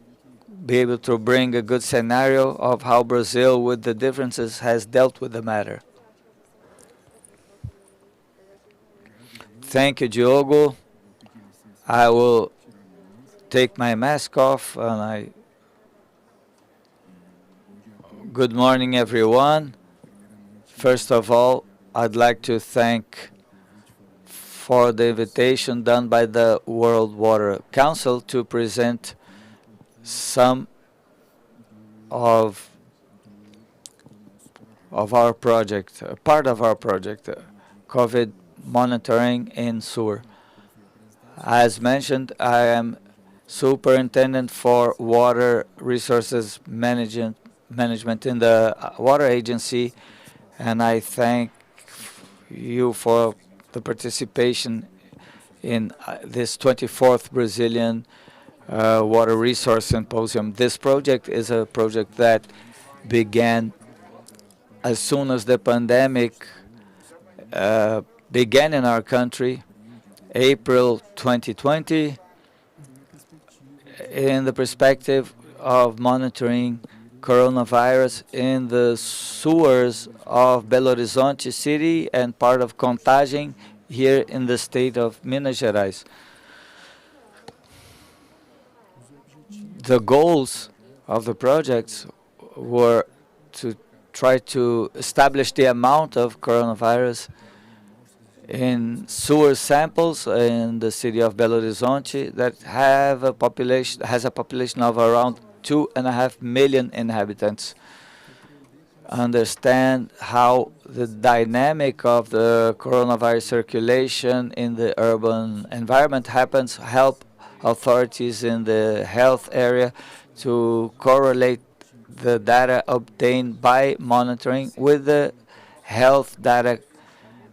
be able to bring a good scenario of how Brazil, with the differences, has dealt with the matter. Thank you, Diogo. I will take my mask off. Good morning, everyone. First of all, I'd like to thank for the invitation done by the World Water Council to present some of our project, part of our project, COVID monitoring in sewer. As mentioned, I am Superintendent for Water Resources Management in the Water Agency, and I thank you for the participation in this 24th Brazilian Water Resource Symposium. This project is a project that began as soon as the pandemic began in our country, April 2020, in the perspective of monitoring coronavirus in the sewers of Belo Horizonte city and part of Contagem here in the state of Minas Gerais. The goals of the projects were to try to establish the amount of coronavirus in sewer samples in the city of Belo Horizonte that has a population of around 2.5 million inhabitants. Understand how the dynamic of the coronavirus circulation in the urban environment happens, help authorities in the health area to correlate the data obtained by monitoring with the health data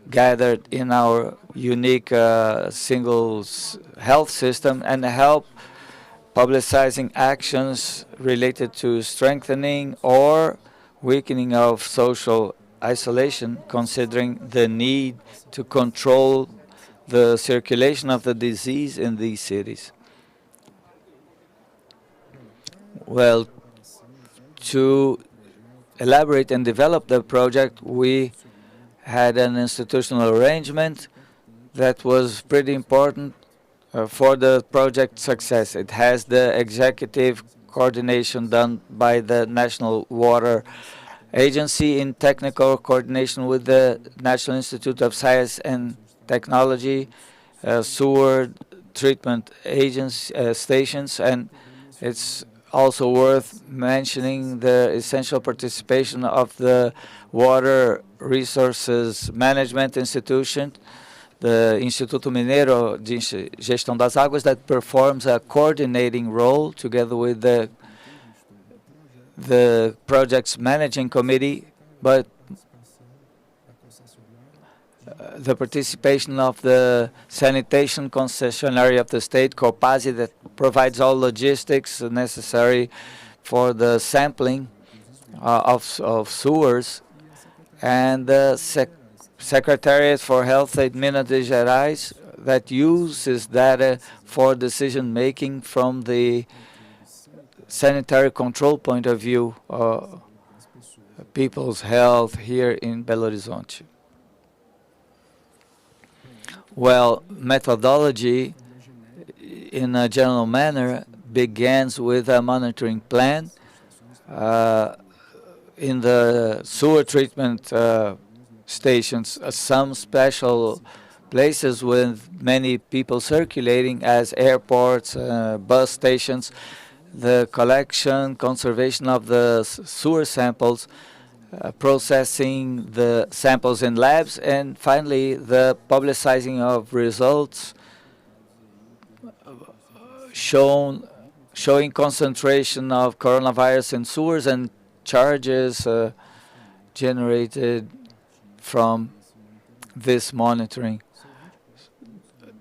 gathered in our unique single health system, and help publicizing actions related to strengthening or weakening of social isolation, considering the need to control the circulation of the disease in these cities. Well, to elaborate and develop the project, we had an institutional arrangement that was pretty important for the project success. It has the executive coordination done by the National Water Agency in technical coordination with the National Institute of Science and Technology, sewer treatment agency, stations, and it's also worth mentioning the essential participation of the Water Resources Management Institution, the Instituto Mineiro de Gestão das Águas, that performs a coordinating role together with the project's managing committee, but the participation of the sanitation concessionary of the state, Copasi, that provides all logistics necessary for the sampling of sewers, and the Secretariat for Health in Minas Gerais that uses data for decision making from the sanitary control point of view, people's health here in Belo Horizonte. Well, methodology in a general manner begins with a monitoring plan. In the sewer treatment stations, some special places with many people circulating as airports, bus stations, the collection, conservation of the sewer samples, processing the samples in labs, and finally the publicizing of results showing concentration of coronavirus in sewers and charges generated from this monitoring.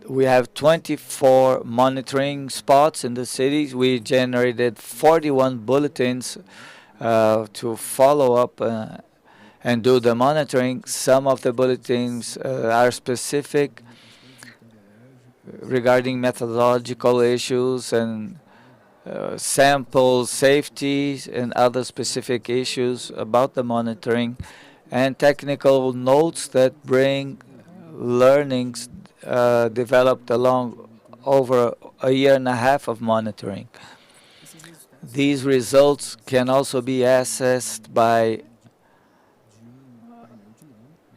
We have 24 monitoring spots in the cities. We generated 41 bulletins to follow up and do the monitoring. Some of the bulletins are specific regarding methodological issues and sample safety and other specific issues about the monitoring, and technical notes that bring learnings developed along over a year and a half of monitoring. These results can also be accessed by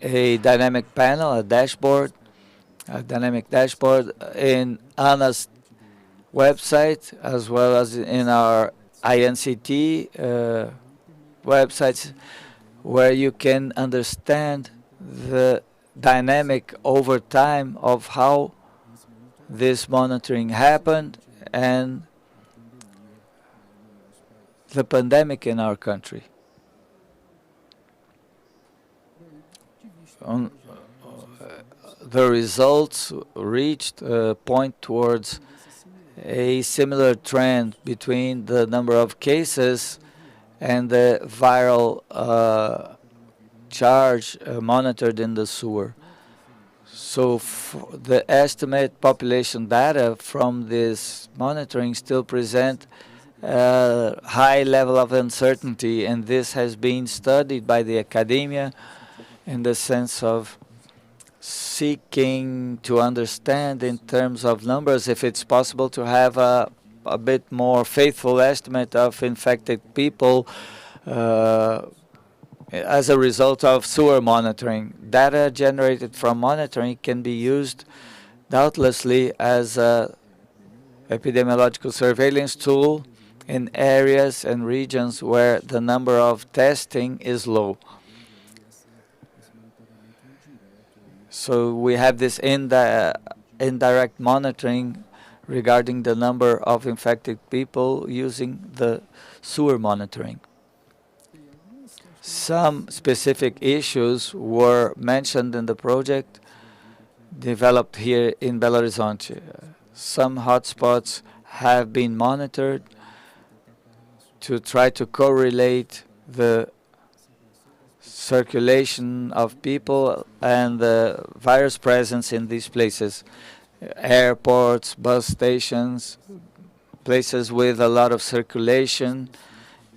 a dynamic panel, a dynamic dashboard in ANA's website, as well as in our INCT websites, where you can understand the dynamic over time of how this monitoring happened and the pandemic in our country. The results reached point towards a similar trend between the number of cases and the viral charge monitored in the sewer. So the estimate population data from this monitoring still present a high level of uncertainty, and this has been studied by the academia in the sense of seeking to understand in terms of numbers if it's possible to have a bit more faithful estimate of infected people as a result of sewer monitoring. Data generated from monitoring can be used doubtlessly as a epidemiological surveillance tool in areas and regions where the number of testing is low. So we have this indirect monitoring regarding the number of infected people using the sewer monitoring. Some specific issues were mentioned in the project developed here in Belo Horizonte. Some hotspots have been monitored to try to correlate the circulation of people and the virus presence in these places. Airports, bus stations, places with a lot of circulation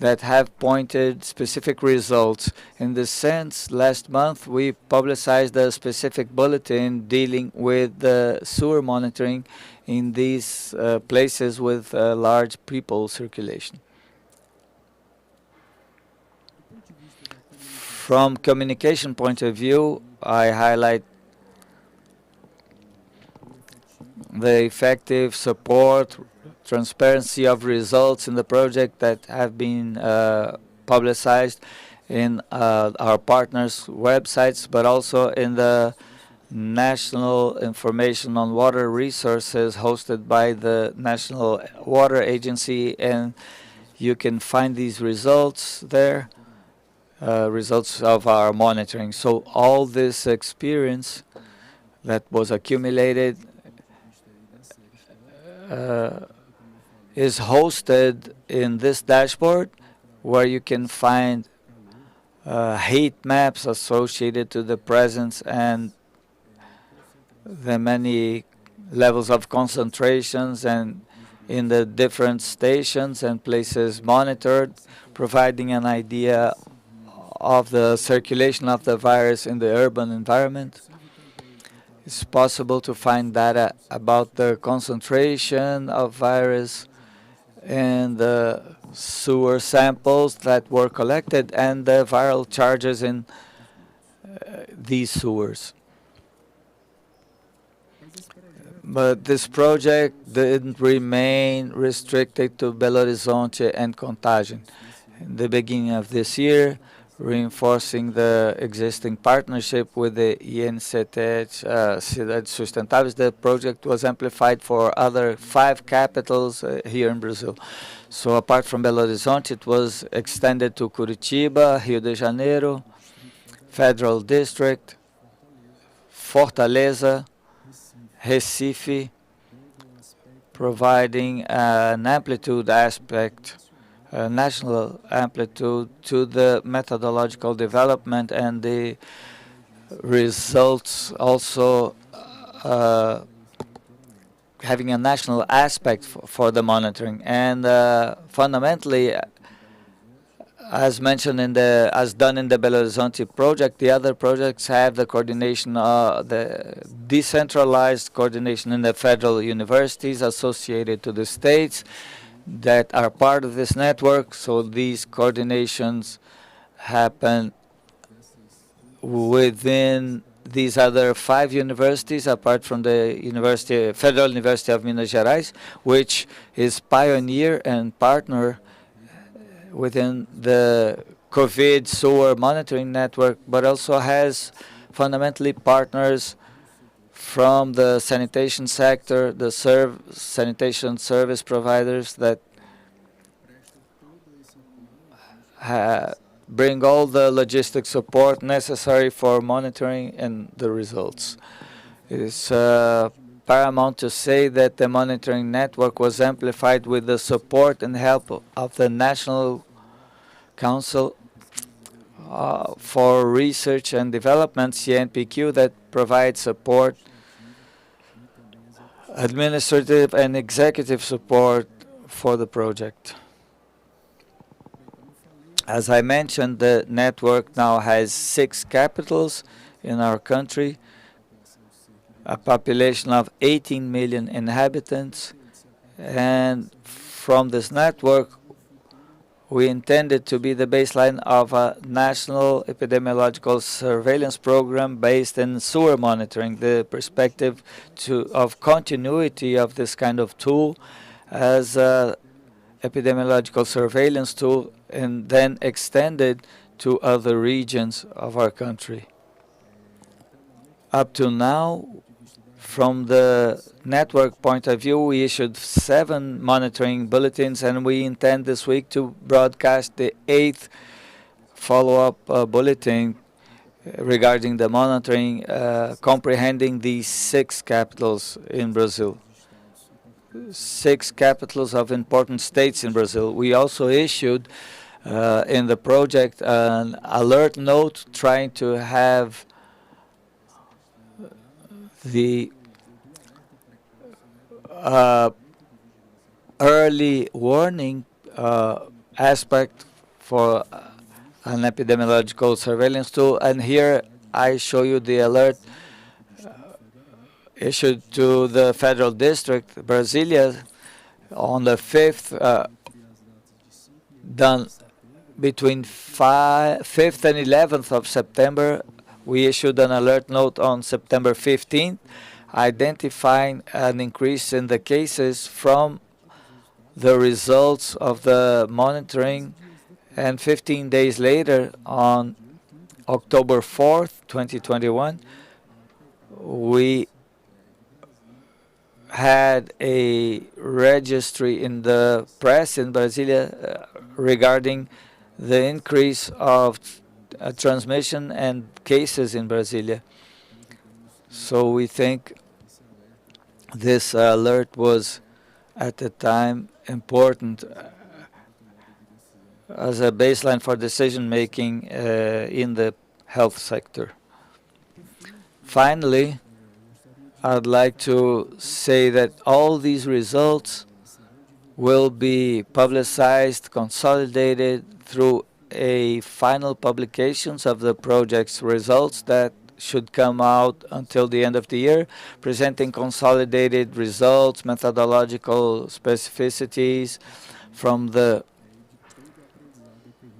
that have pointed specific results. In this sense, last month we publicized a specific bulletin dealing with the sewer monitoring in these places with large people circulation. From communication point of view, I highlight the effective support, transparency of results in the project that have been publicized in our partners' websites, but also in the National Information on Water Resources hosted by the National Water Agency, and you can find these results there, results of our monitoring. So all this experience that was accumulated is hosted in this dashboard, where you can find heat maps associated to the presence and the many levels of concentrations and in the different stations and places monitored, providing an idea of the circulation of the virus in the urban environment. It's possible to find data about the concentration of virus in the sewer samples that were collected and the viral charges in these sewers. But this project didn't remain restricted to Belo Horizonte and Contagem. In the beginning of this year, reinforcing the existing partnership with the INCT Cidades Sustentáveis, the project was amplified for other 5 capitals here in Brazil. So apart from Belo Horizonte, it was extended to Curitiba, Rio de Janeiro, Federal District, Fortaleza, Recife, providing an amplitude aspect, national amplitude to the methodological development, and the results also having a national aspect for the monitoring. And fundamentally, as mentioned as done in the Belo Horizonte project, the other projects have the coordination, the decentralized coordination in the federal universities associated to the states that are part of this network. So these coordinations happen within these other 5 universities, apart from the Federal University of Minas Gerais, which is pioneer and partner within the COVID sewer monitoring network, but also has fundamentally partners from the sanitation sector, the sanitation service providers that bring all the logistic support necessary for monitoring and the results. It is paramount to say that the monitoring network was amplified with the support and help of the National Council for Research and Development, CNPq, that provides support, administrative and executive support for the project. As I mentioned, the network now has 6 capitals in our country, a population of 18 million inhabitants, and from this network we intended to be the baseline of a national epidemiological surveillance program based in sewer monitoring. The perspective of continuity of this kind of tool as an epidemiological surveillance tool, and then extended to other regions of our country. Up to now, from the network point of view, we issued 7 monitoring bulletins, and we intend this week to broadcast the 8th follow-up bulletin regarding the monitoring, comprehending these 6 capitals in Brazil. 6 capitals of important states in Brazil. We also issued in the project an alert note trying to have the early warning aspect for an epidemiological surveillance tool. And here I show you the alert issued to the Federal District, Brasilia, on the 5th, done between 5th and 11th of September. We issued an alert note on September 15th, identifying an increase in the cases from the results of the monitoring. And 15 days later, on October 4th, 2021, we had a registry in the press in Brasilia regarding the increase of transmission and cases in Brasilia. So we think this alert was at the time important as a baseline for decision making in the health sector. Finally, I'd like to say that all these results will be publicized, consolidated through a final publications of the project's results that should come out until the end of the year, presenting consolidated results, methodological specificities from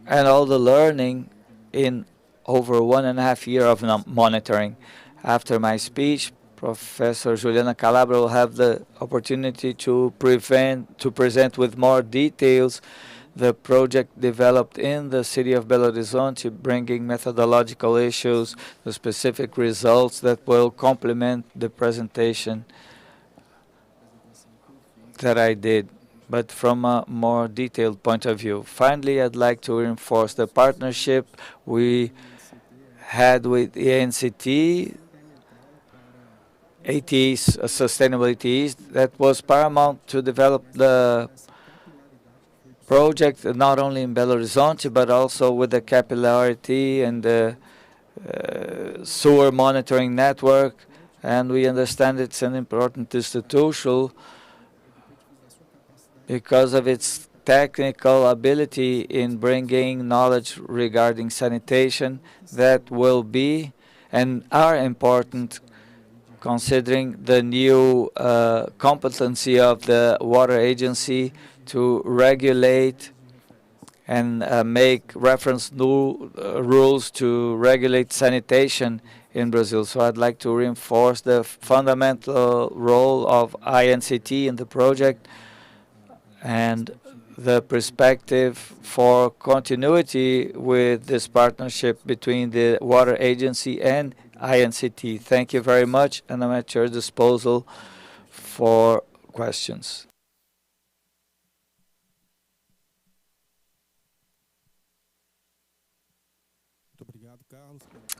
and all the learning in over 1.5 years of monitoring. After my speech, Professor Juliana Calabro will have the opportunity to present with more details the project developed in the city of Belo Horizonte, bringing methodological issues, the specific results that will complement the presentation that I did, but from a more detailed point of view. Finally, I'd like to reinforce the partnership we had with the ANCT, ATs, sustainable ATs, that was paramount to develop the project, not only in Belo Horizonte, but also with the capillarity and the sewer monitoring network. And we understand it's an important institution because of its technical ability in bringing knowledge regarding sanitation that will be and are important considering the new competency of the water agency to regulate and make reference new rules to regulate sanitation in Brazil. So I'd like to reinforce the fundamental role of INCT in the project and the perspective for continuity with this partnership between the water agency and INCT. Thank you very much, and I'm at your disposal for questions.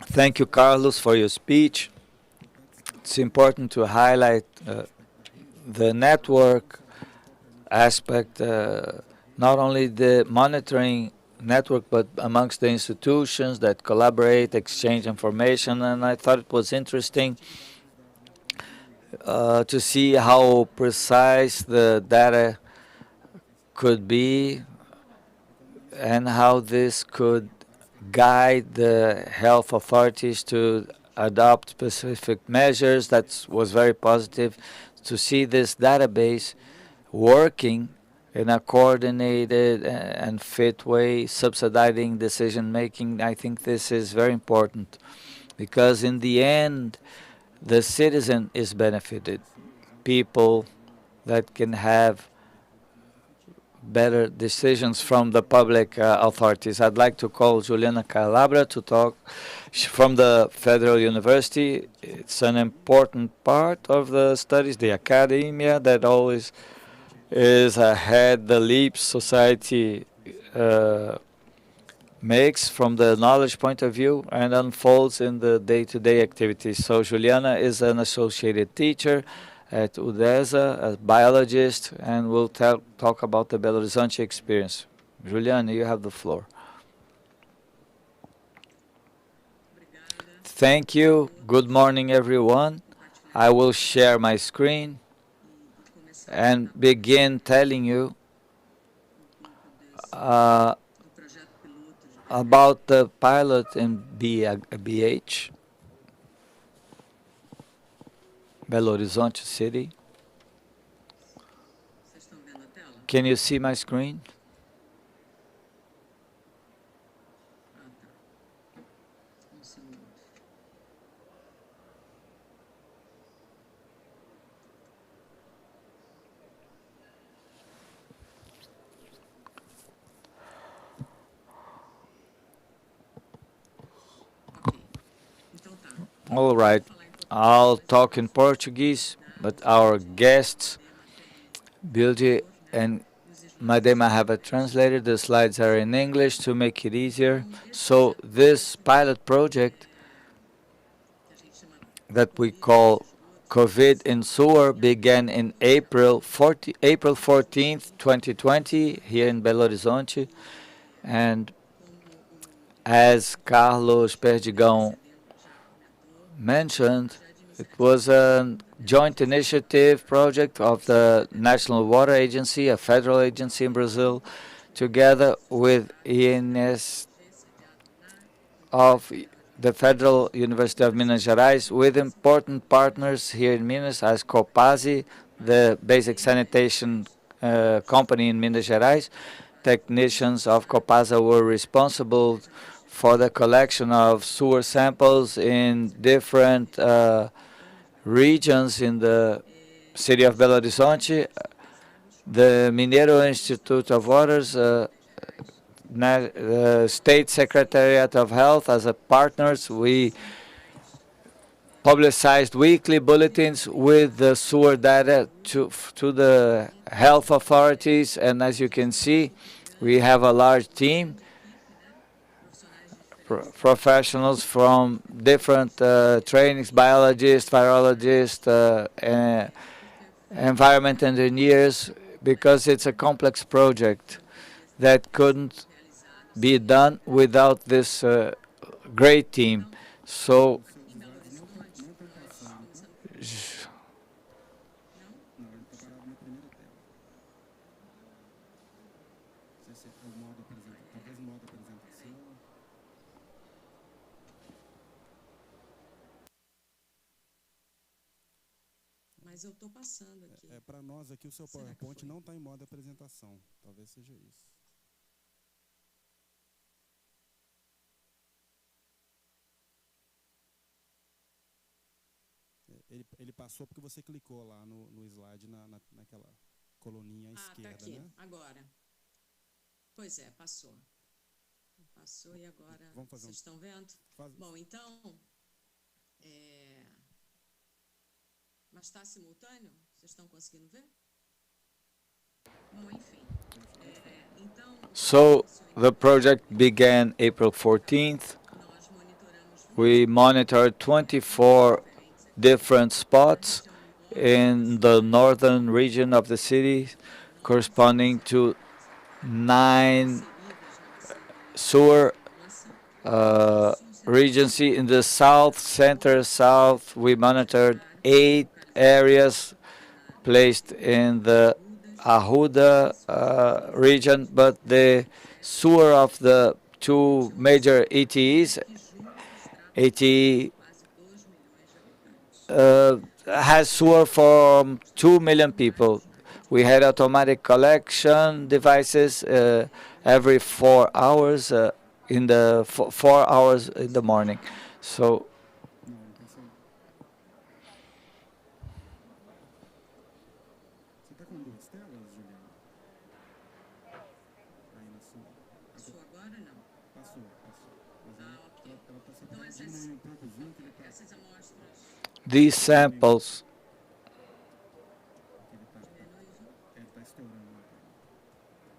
Thank you, Carlos, for your speech. It's important to highlight the network aspect, not only the monitoring network, but amongst the institutions that collaborate, exchange information. And I thought it was interesting to see how precise the data could be and how this could guide the health authorities to adopt specific measures. That was very positive to see this database working in a coordinated and fit way, subsidizing decision-making. I think this is very important because in the end, the citizen is benefited. People that can have better decisions from the public authorities. I'd like to call Juliana Calabra to talk from the Federal University. It's an important part of the studies, the academia that always is ahead, the leaps society makes from the knowledge point of view and unfolds in the day-to-day activities. So Juliana is an associated teacher at UDESA, a biologist, and will talk about the Belo Horizonte experience. Juliana, you have the floor. Thank you. Good morning, everyone. I will share my screen and begin telling you About the pilot in BH, Belo Horizonte City. Vocês estão vendo a tela? Can you see my screen? Ah, tá. Um segundo. Ok. Então tá. All right. I'll talk in Portuguese, but our guests, Bilge and Madema, have a translator. The slides are in English to make it easier. So this pilot project Que a gente chama that we call COVID in Sewer began in April 14th, 2020, here in Belo Horizonte. And como o as Carlos Perdigão já comentou, mentioned, it was a joint initiative project of the National Water Agency, a federal agency in Brazil, together with INS of the Federal University of Minas Gerais, with important partners here in Minas, as Copasi, the basic sanitation company in Minas Gerais. Technicians of Copasa were responsible for the collection of sewer samples in different regions in the city of Belo Horizonte. The Mineiro Institute of Waters, State Secretariat of Health as a partners, we publicized weekly bulletins with the sewer data to the health authorities, and as you can see, we have a large team, professionals from different trainings, biologists, virologists, environment engineers, because it's a complex project that couldn't be done without this great team. So mas eu estou passando aqui. Para nós aqui o seu PowerPoint não está em modo apresentação. Talvez seja isso. Ele passou porque você clicou lá no slide naquela coluninha à esquerda, tá aqui, né? agora. Pois é, passou. Passou e agora vocês estão vendo? Bom, então, mas está simultâneo? Vocês estão conseguindo ver? Bom, enfim. Então, so the project began April 14th. nós monitoramos We monitored 24 different spots in the northern region of the city, corresponding to 9 sewer regions. In the south, center, south, we monitored 8 areas placed in the Arruda region, but the sewer of the 2 major ETEs, ATE has sewer for 2 million people. We had automatic collection devices every 4 hours in the 4 hours in the morning. So Você está com 2 telas, Juliana? Aí na sua. passou agora, não? Passou. Mas Ok. ela está só Então, diminuindo um pouco o zoom, que ele está essas amostras these samples estourando lá. Está extrapolando.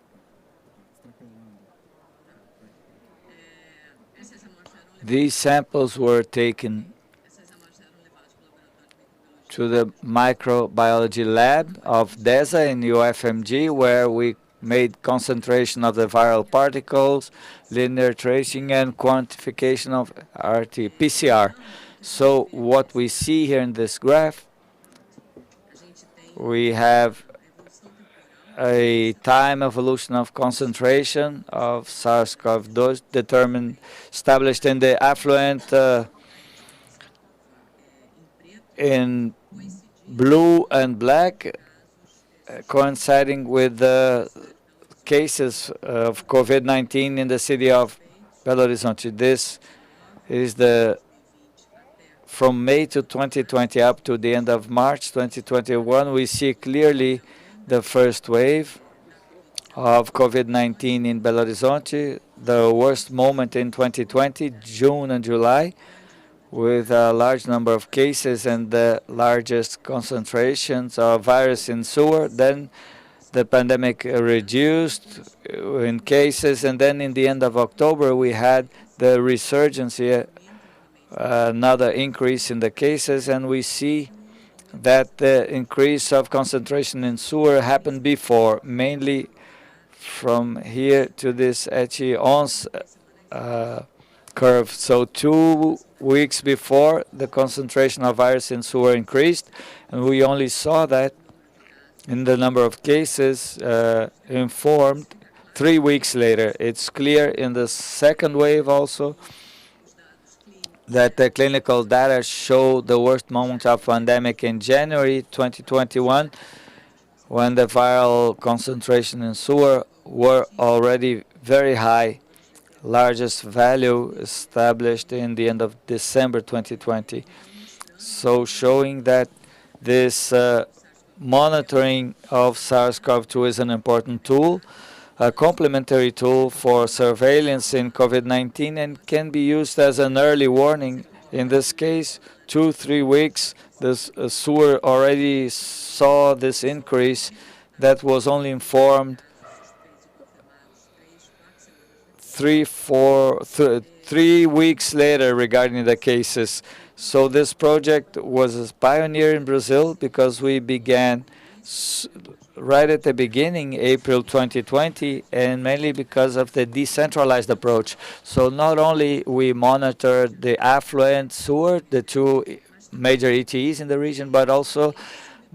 essas amostras eram levadas, these samples were taken essas amostras eram levadas para o laboratório de microbiologia. to the microbiology lab of DESA in UFMG, where we made concentration of the viral particles, linear tracing, and quantification of RT-PCR. So what we see here in this graph, A gente tem we have a evolução temporal a time evolution of concentration of SARS-CoV-2 determined, established in the affluent in blue and black, coinciding with the cases of COVID-19 in the city of Belo Horizonte. This is from May to 2020 up to the end of March 2021, we see clearly the first wave of COVID-19 in Belo Horizonte, the worst moment in 2020, June and July, with a large number of cases and the largest concentrations of virus in sewer. Then the pandemic reduced in cases, and then in the end of October we had the resurgence here, another increase in the cases, and we see that the increase of concentration in sewer happened before, mainly from here to this H11 curve. So 2 weeks before, the concentration of virus in sewer increased, and we only saw that in the number of cases informed 3 weeks later. It's clear in the second wave also that the clinical data show the worst moment of pandemic in January 2021, when the viral concentration in sewer were already very high, largest value established in the end of December 2020. So showing that this monitoring of SARS-CoV-2 is an important tool, a complementary tool for surveillance in COVID-19, and can be used as an early warning. In this case, 2-3 weeks, this sewer already saw this increase that was only informed 3 weeks later regarding the cases. So this project was a pioneer in Brazil because we began right at the beginning, April 2020, and mainly because of the decentralized approach. So not only we monitored the affluent sewer, the 2 major ETEs in the region, but also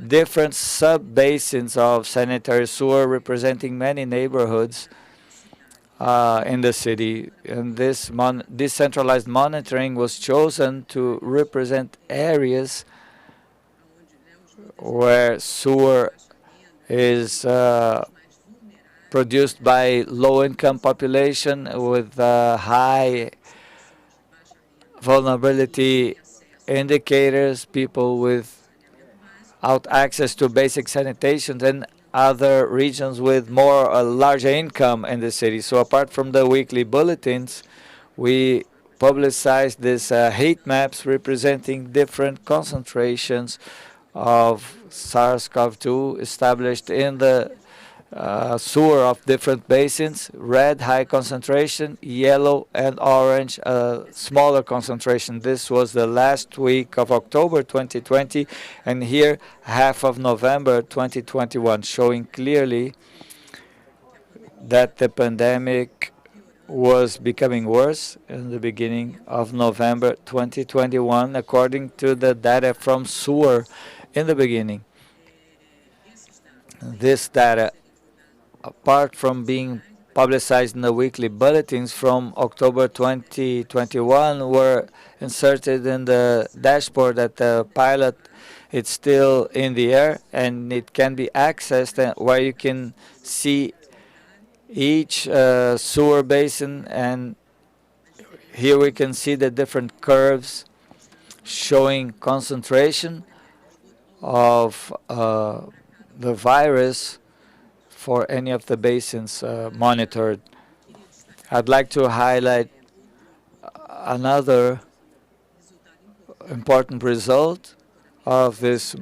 different sub-basins of sanitary sewer representing many neighborhoods in the city. And this decentralized monitoring was chosen to represent areas where sewer is produced by low-income population with high vulnerability indicators, people without access to basic sanitation, and other regions with more larger income in the city. So apart from the weekly bulletins, we publicized these heat maps representing different concentrations of SARS-CoV-2 established in the sewer of different basins: red, high concentration; yellow and orange, smaller concentration. This was the last week of October 2020, and here half of November 2021, showing clearly that the pandemic was becoming worse in the beginning of November 2021, according to the data from sewer in the beginning. This data, apart from being publicized in the weekly bulletins from October 2021, were inserted in the dashboard at the pilot. It's still in the air, and it can be accessed, where you can see each sewer basin, and here we can see the different curves showing concentration of the virus for any of the basins monitored. I'd like to highlight another important result of this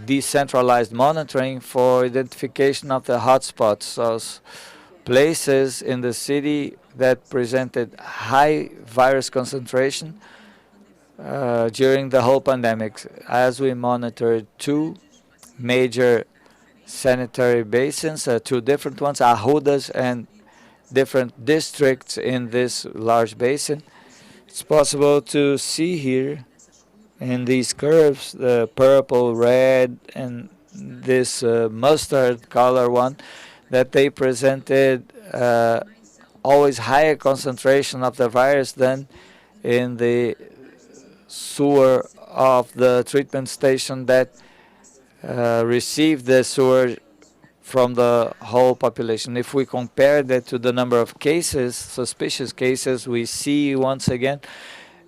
decentralized monitoring for identification of the hotspots, so places in the city that presented high virus concentration during the whole pandemic, as we monitored 2 major sanitary basins, 2 different ones, Arrudas, and different districts in this large basin. It's possible to see here in these curves, the purple, red, and this mustard color one, that they presented always higher concentration of the virus than in the sewer of the treatment station that received the sewer from the whole population. If we compare that to the number of cases, suspicious cases, we see once again,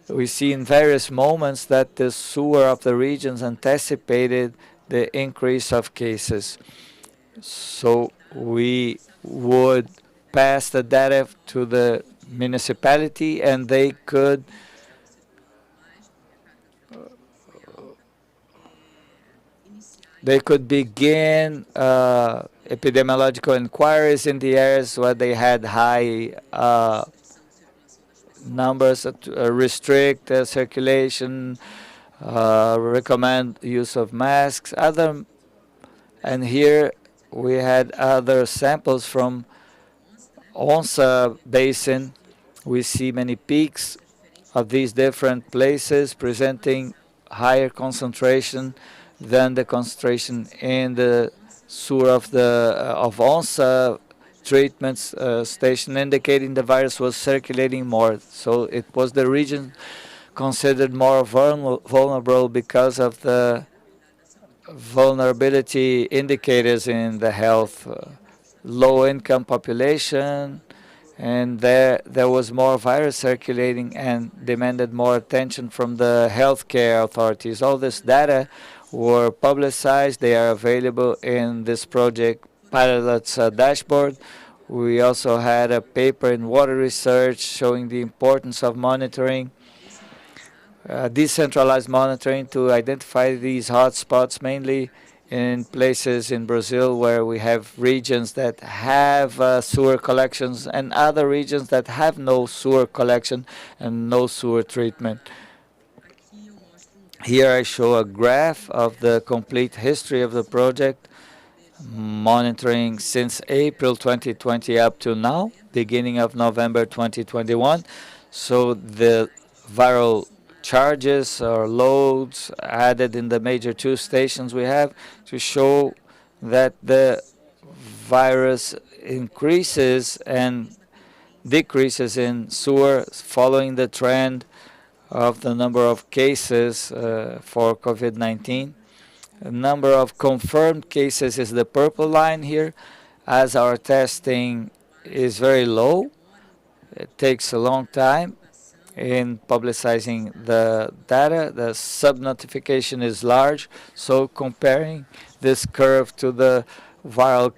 we see in various moments that the sewer of the regions anticipated the increase of cases. So we would pass the data to the municipality, and they could begin epidemiological inquiries in the areas where they had high numbers, restrict circulation, recommend use of masks. And here we had other samples from Onça Basin. We see many peaks of these different places presenting higher concentration than the concentration in the sewer of Onça treatment station, indicating the virus was circulating more. So it was the region considered more vulnerable because of the vulnerability indicators in the health, low-income population, and there was more virus circulating and demanded more attention from the healthcare authorities. All this data were publicized. They are available in this project pilot's dashboard. We also had a paper in water research showing the importance of monitoring, decentralized monitoring to identify these hotspots, mainly in places in Brazil where we have regions that have sewer collections and other regions that have no sewer collection and no sewer treatment. Here I show a graph of the complete history of the project, monitoring since April 2020 up to now, beginning of November 2021. So the viral charges or loads added in the major two stations we have to show that the virus increases and decreases in sewer following the trend of the number of cases for COVID-19. The number of confirmed cases is the purple line here. As our testing is very low, it takes a long time in publicizing the data. The sub-notification is large, so comparing this curve to the viral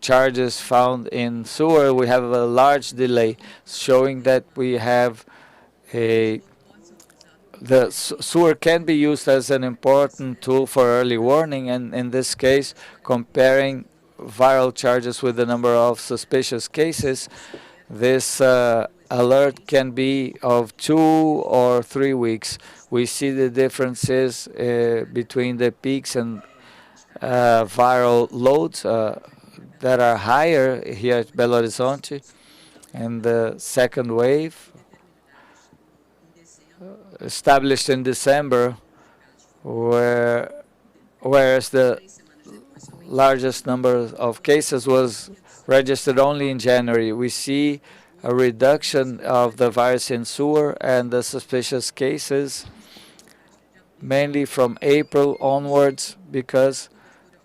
charges found in sewer, we have a large delay, showing that we have the sewer can be used as an important tool for early warning, and in this case, comparing viral charges with the number of suspicious cases, this alert can be of 2 or 3 weeks. We see the differences between the peaks and viral loads that are higher here at Belo Horizonte, and the second wave established in December, whereas the largest number of cases was registered only in January. We see a reduction of the virus in sewer and the suspicious cases, mainly from April onwards because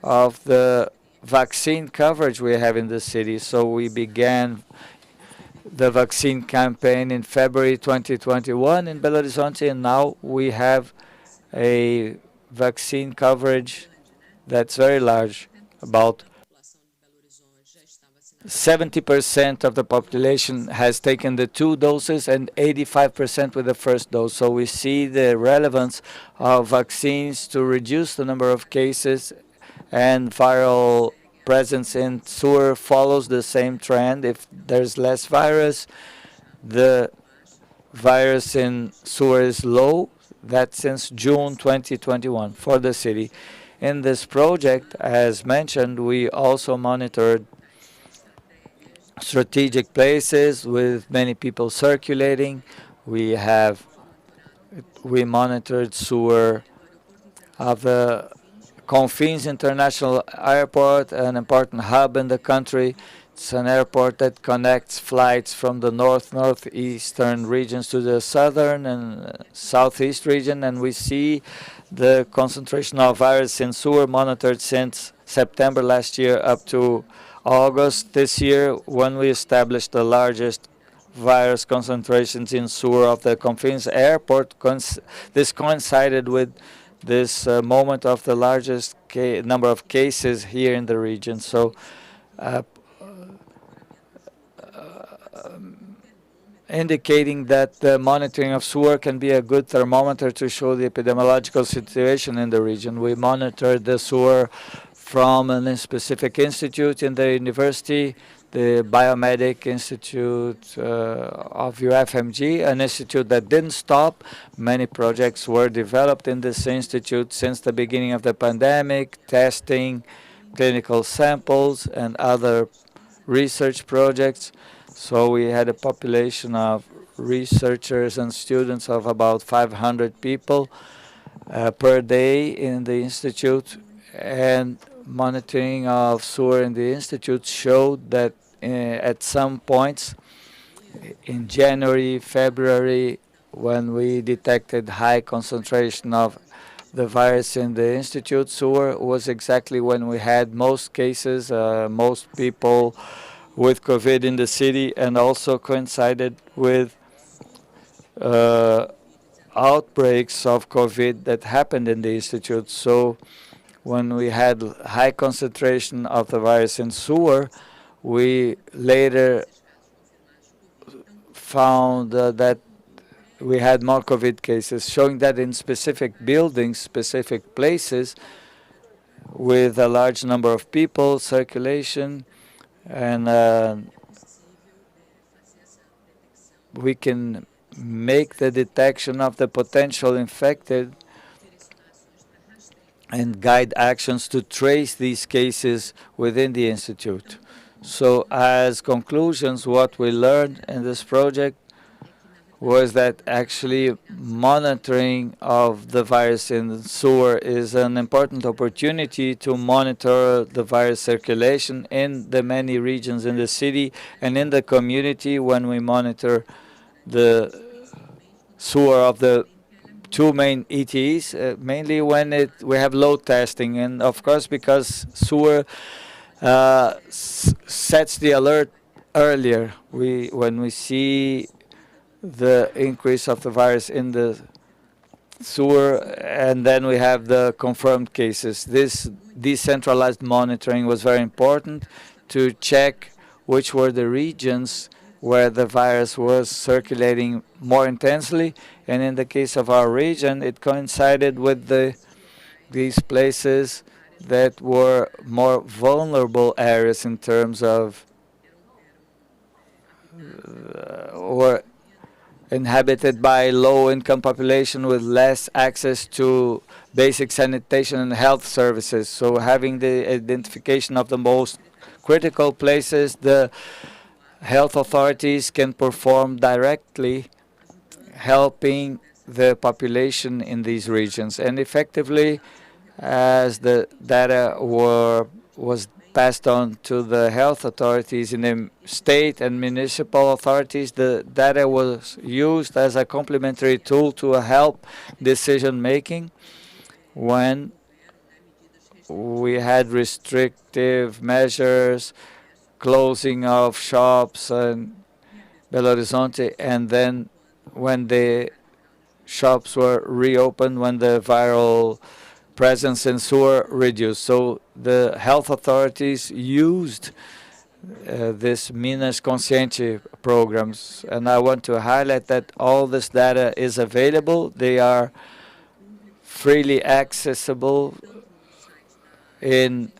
of the vaccine coverage we have in the city. So we began the vaccine campaign in February 2021 in Belo Horizonte, and now we have a vaccine coverage that's very large. About 70% of the population has taken the 2 doses and 85% with the first dose. So we see the relevance of vaccines to reduce the number of cases, and viral presence in sewer follows the same trend. If there's less virus, the virus in sewer is low. That's since June 2021 for the city. In this project, as mentioned, we also monitored strategic places with many people circulating. We monitored sewer of the Confins International Airport, an important hub in the country. It's an airport that connects flights from the northeastern regions to the southern and southeast region, and we see the concentration of virus in sewer monitored since September last year up to August this year, when we established the largest virus concentrations in sewer of the Confins Airport. This coincided with this moment of the largest number of cases here in the region. So indicating that the monitoring of sewer can be a good thermometer to show the epidemiological situation in the region. We monitored the sewer from a specific institute in the university, the Biomedic Institute of UFMG, an institute that didn't stop. Many projects were developed in this institute since the beginning of the pandemic, testing clinical samples and other research projects. So we had a population of researchers and students of about 500 people per day in the institute, and monitoring of sewer in the institute showed that at some points in January, February, when we detected high concentration of the virus in the institute sewer, was exactly when we had most cases, most people with COVID in the city, and also coincided with outbreaks of COVID that happened in the institute. So when we had high concentration of the virus in sewer, we later found that we had more COVID cases, showing that in specific buildings, specific places, with a large number of people, circulation, and we can make the detection of the potential infected and guide actions to trace these cases within the institute. So as conclusions, what we learned in this project was that actually monitoring of the virus in the sewer is an important opportunity to monitor the virus circulation in the many regions in the city and in the community when we monitor the sewer of the two main ETs, mainly when we have load testing. And of course, because sewer sets the alert earlier, when we see the increase of the virus in the sewer, and then we have the confirmed cases. This decentralized monitoring was very important to check which were the regions where the virus was circulating more intensely, and in the case of our region, it coincided with these places that were more vulnerable areas in terms of or inhabited by low-income population with less access to basic sanitation and health services. So having the identification of the most critical places, the health authorities can perform directly, helping the population in these regions. And effectively, as the data was passed on to the health authorities in the state and municipal authorities, the data was used as a complementary tool to help decision-making when we had restrictive measures, closing of shops in Belo Horizonte, and then when the shops were reopened, when the viral presence in sewer reduced. So the health authorities used this Minas Consciente programs, and I want to highlight that all this data is available. They are freely accessible in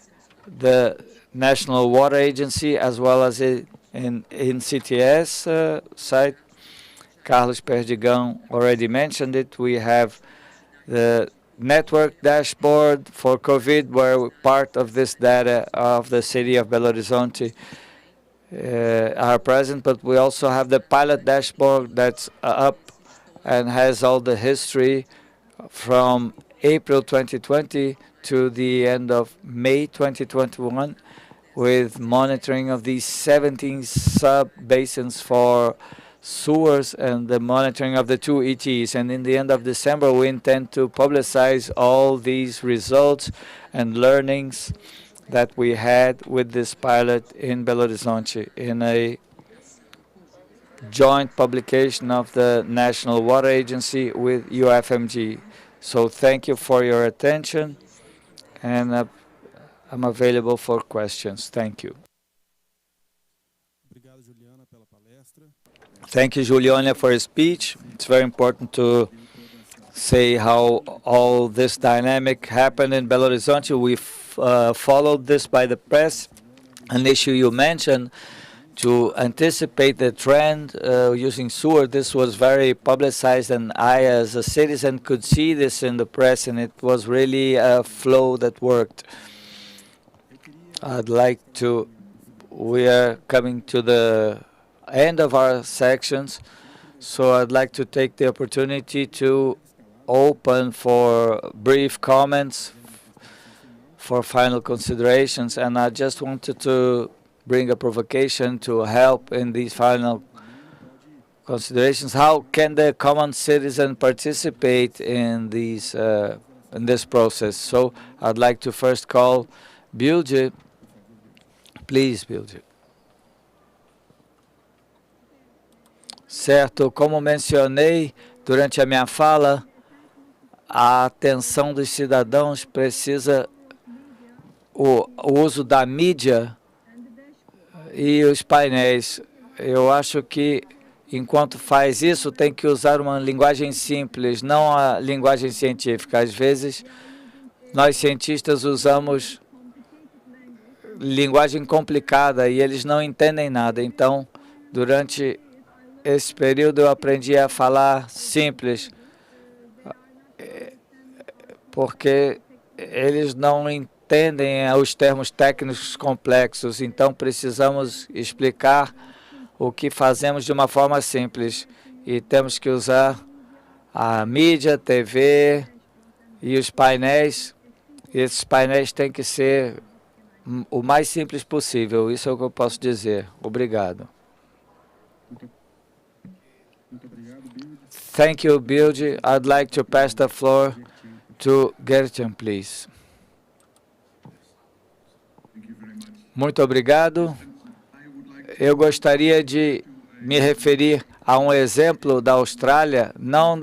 the National Water Agency as well as in CTS site. Carlos Perdigão already mentioned it. We have the network dashboard for COVID, where part of this data of the city of Belo Horizonte are present, but we also have the pilot dashboard that's up and has all the history from April 2020 to the end of May 2021 with monitoring of these 17 sub-basins for sewers and the monitoring of the 2 ETs. And in the end of December, we intend to publicize all these results and learnings that we had with this pilot in Belo Horizonte in a joint publication of the National Water Agency with UFMG. So thank you for your attention, and I'm available for questions. Thank you. Thank you, Juliana, for your speech. It's very important to say how all this dynamic happened in Belo Horizonte. We followed this by the press, an issue you mentioned, to anticipate the trend using sewer. This was very publicized, and I, as a citizen, could see this in the press, and it was really a flow that worked. We are coming to the end of our sections, so I'd like to take the opportunity to open for brief comments for final considerations, and I just wanted to bring a provocation to help in these final considerations. How can the common citizen participate in these in this process? So I'd like to first call Bilge. Please, Bilge. Certo, como mencionei durante a minha fala, a atenção dos cidadãos precisa o uso da mídia e os painéis. Eu acho que, enquanto faz isso, tem que usar uma linguagem simples, não a linguagem científica. Às vezes, nós cientistas usamos linguagem complicada e eles não entendem nada. Então, durante esse período, eu aprendi a falar simples, porque eles não entendem os termos técnicos complexos. Então, precisamos explicar o que fazemos de uma forma simples. E temos que usar a mídia, TV e os painéis. E esses painéis têm que ser o mais simples possível. Isso é o que eu posso dizer. Obrigado. Thank you, Bilge. I'd like to pass the floor to Gertjan, please. Muito obrigado. Eu gostaria de me referir a um exemplo da Austrália, não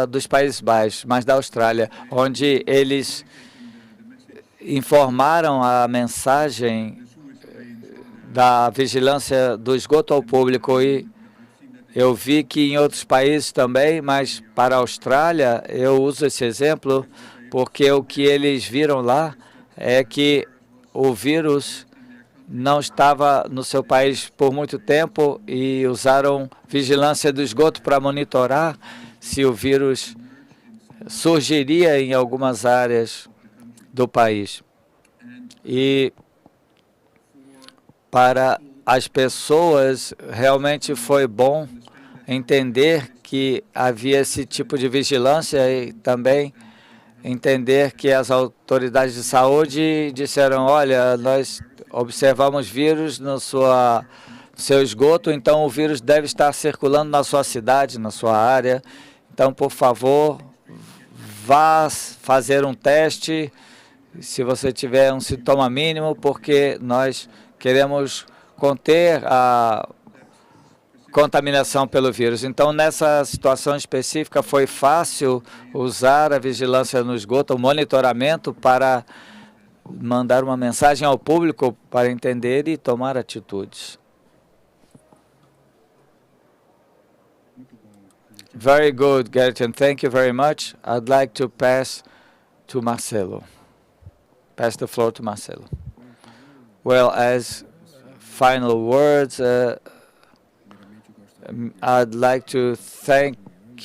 dos Países Baixos, mas da Austrália, onde eles informaram a mensagem da vigilância do esgoto ao público, e eu vi que em outros países também, mas para a Austrália eu uso esse exemplo porque o que eles viram lá é que o vírus não estava no seu país por muito tempo e usaram vigilância do esgoto para monitorar se o vírus surgiria em algumas áreas do país. E para as pessoas realmente foi bom entender que havia esse tipo de vigilância e também entender que as autoridades de saúde disseram: olha, nós observamos vírus no seu esgoto, então o vírus deve estar circulando na sua cidade, na sua área. Então, por favor, vá fazer um teste se você tiver um sintoma mínimo, porque nós queremos conter a contaminação pelo vírus. Então, nessa situação específica, foi fácil usar a vigilância no esgoto, o monitoramento, para mandar uma mensagem ao público para entender e tomar atitudes. Very good, Gertjan. Thank you very much. I'd like to pass to Marcelo. Pass the floor to Marcelo. Well, as final words, I'd like to thank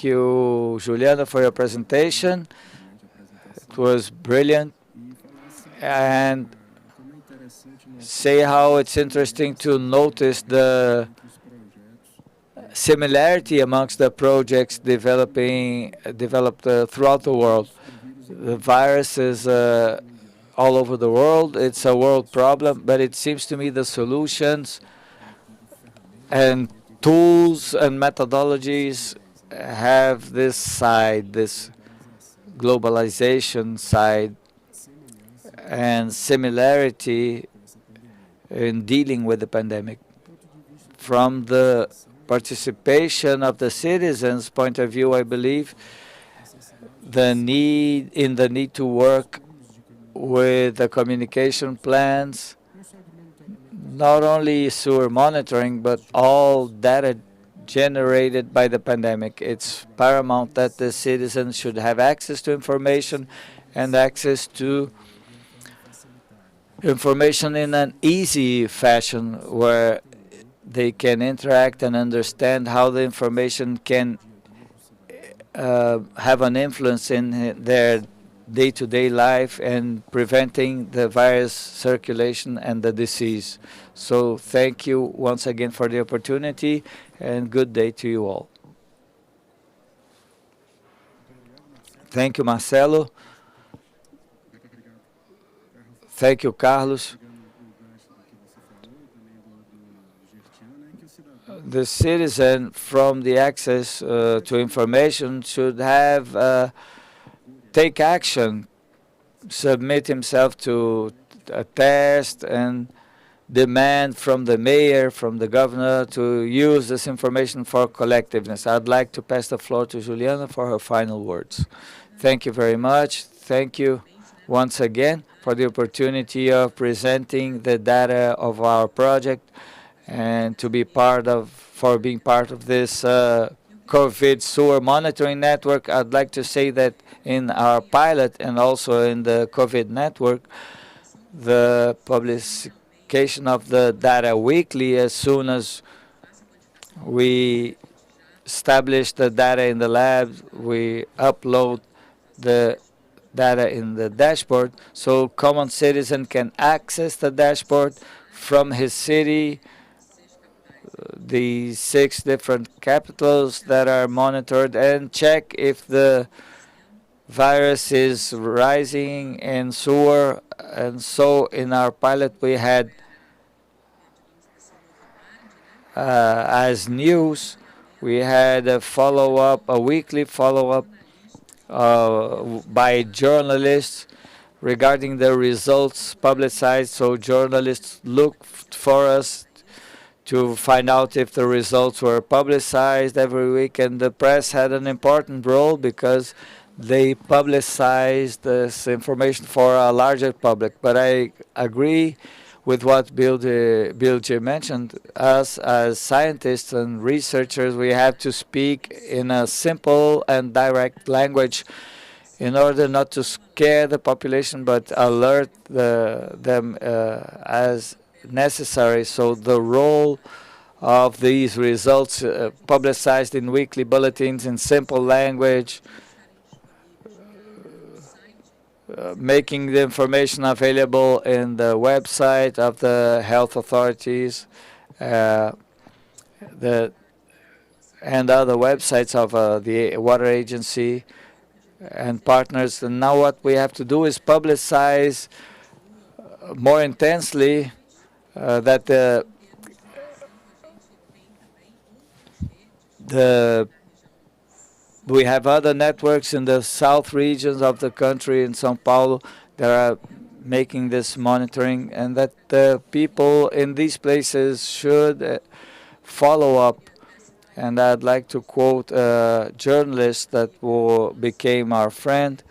you, Juliana, for your presentation. It was brilliant. And say how it's interesting to notice the similarity amongst the projects developed throughout the world. The virus is all over the world. It's a world problem, but it seems to me the solutions and tools and methodologies have this side, this globalization side, and similarity in dealing with the pandemic. From the participation of the citizens' point of view, I believe the need to work with the communication plans, not only sewer monitoring, but all data generated by the pandemic. It's paramount that the citizens should have access to information and access to information in an easy fashion where they can interact and understand how the information can have an influence in their day-to-day life and preventing the virus circulation and the disease. So thank you once again for the opportunity, and good day to you all. Thank you, Marcelo. Thank you, Carlos. The citizen from the access to information should have take action, submit himself to a test, and demand from the mayor, from the governor, to use this information for collectiveness. I'd like to pass the floor to Juliana for her final words. Thank you very much. Thank you once again for the opportunity of presenting the data of our project and to be being part of this COVID sewer monitoring network. I'd like to say that in our pilot and also in the COVID network, the publication of the data weekly, as soon as we establish the data in the lab, we upload the data in the dashboard, so common citizen can access the dashboard from his city, the 6 different capitals that are monitored, and check if the virus is rising in sewer. And so in our pilot we had as news, we had a weekly follow-up by journalists regarding the results publicized. So journalists looked for us to find out if the results were publicized every week, and the press had an important role because they publicized this information for a larger public. But I agree with what Bilge mentioned. Us as scientists and researchers, we have to speak in a simple and direct language in order not to scare the population, but alert them as necessary. So the role of these results publicized in weekly bulletins in simple language, making the information available in the website of the health authorities and other websites of the water agency and partners. And now what we have to do is publicize more intensely that we have other networks in the south regions of the country, in São Paulo, that are making this monitoring, and that the people in these places should follow up. And I'd like to quote a journalist that became our friend,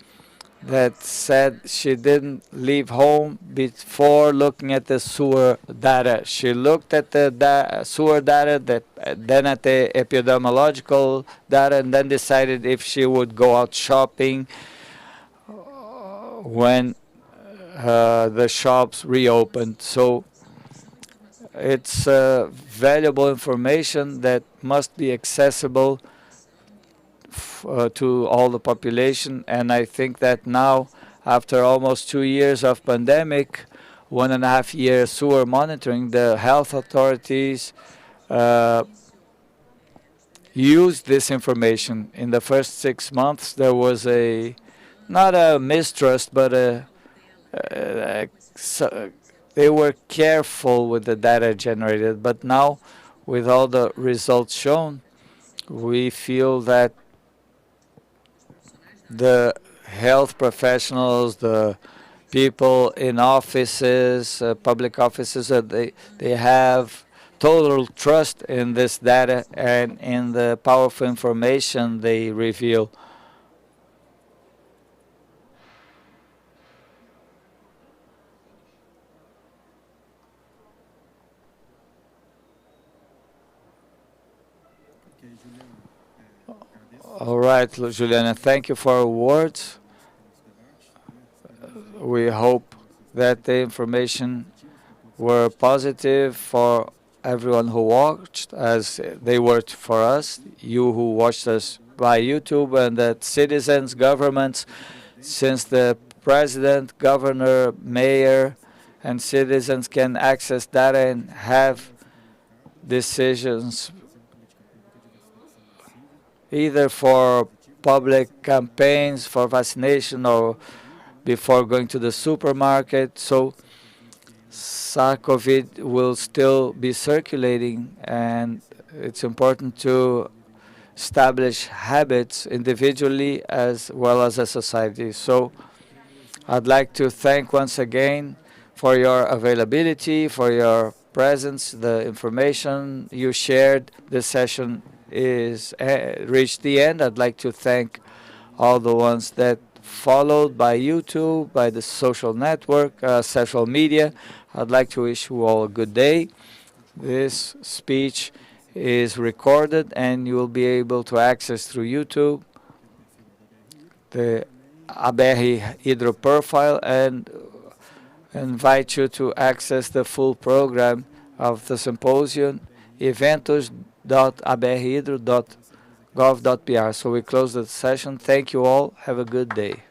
that said she didn't leave home before looking at the sewer data. She looked at the sewer data, then at the epidemiological data, and then decided if she would go out shopping when the shops reopened. So it's valuable information that must be accessible to all the population. And I think that now, after almost 2 years of pandemic, 1.5 years sewer monitoring, the health authorities used this information. In the first 6 months, there was not a mistrust, but so they were careful with the data generated, but now with all the results shown, we feel that the health professionals, the people in offices, public offices, they have total trust in this data and in the powerful information they reveal. All right, Juliana, thank you for your words. We hope that the information were positive for everyone who watched, as they were for us, you who watched us by YouTube, and that citizens, governments, since the president, governor, mayor, and citizens can access data and have decisions either for public campaigns for vaccination or before going to the supermarket. So SARS-CoV will still be circulating, and it's important to establish habits individually as well as a society. So I'd like to thank once again for your availability, for your presence, the information you shared. This session is reached the end. I'd like to thank all the ones that followed by YouTube, by the social network, social media. I'd like to wish you all a good day. This speech is recorded and you will be able to access through YouTube the ABR Hydro profile, and invite you to access the full program of the symposium, eventos.abrhydro.gov.br. So we close the session. Thank you all. Have a good day.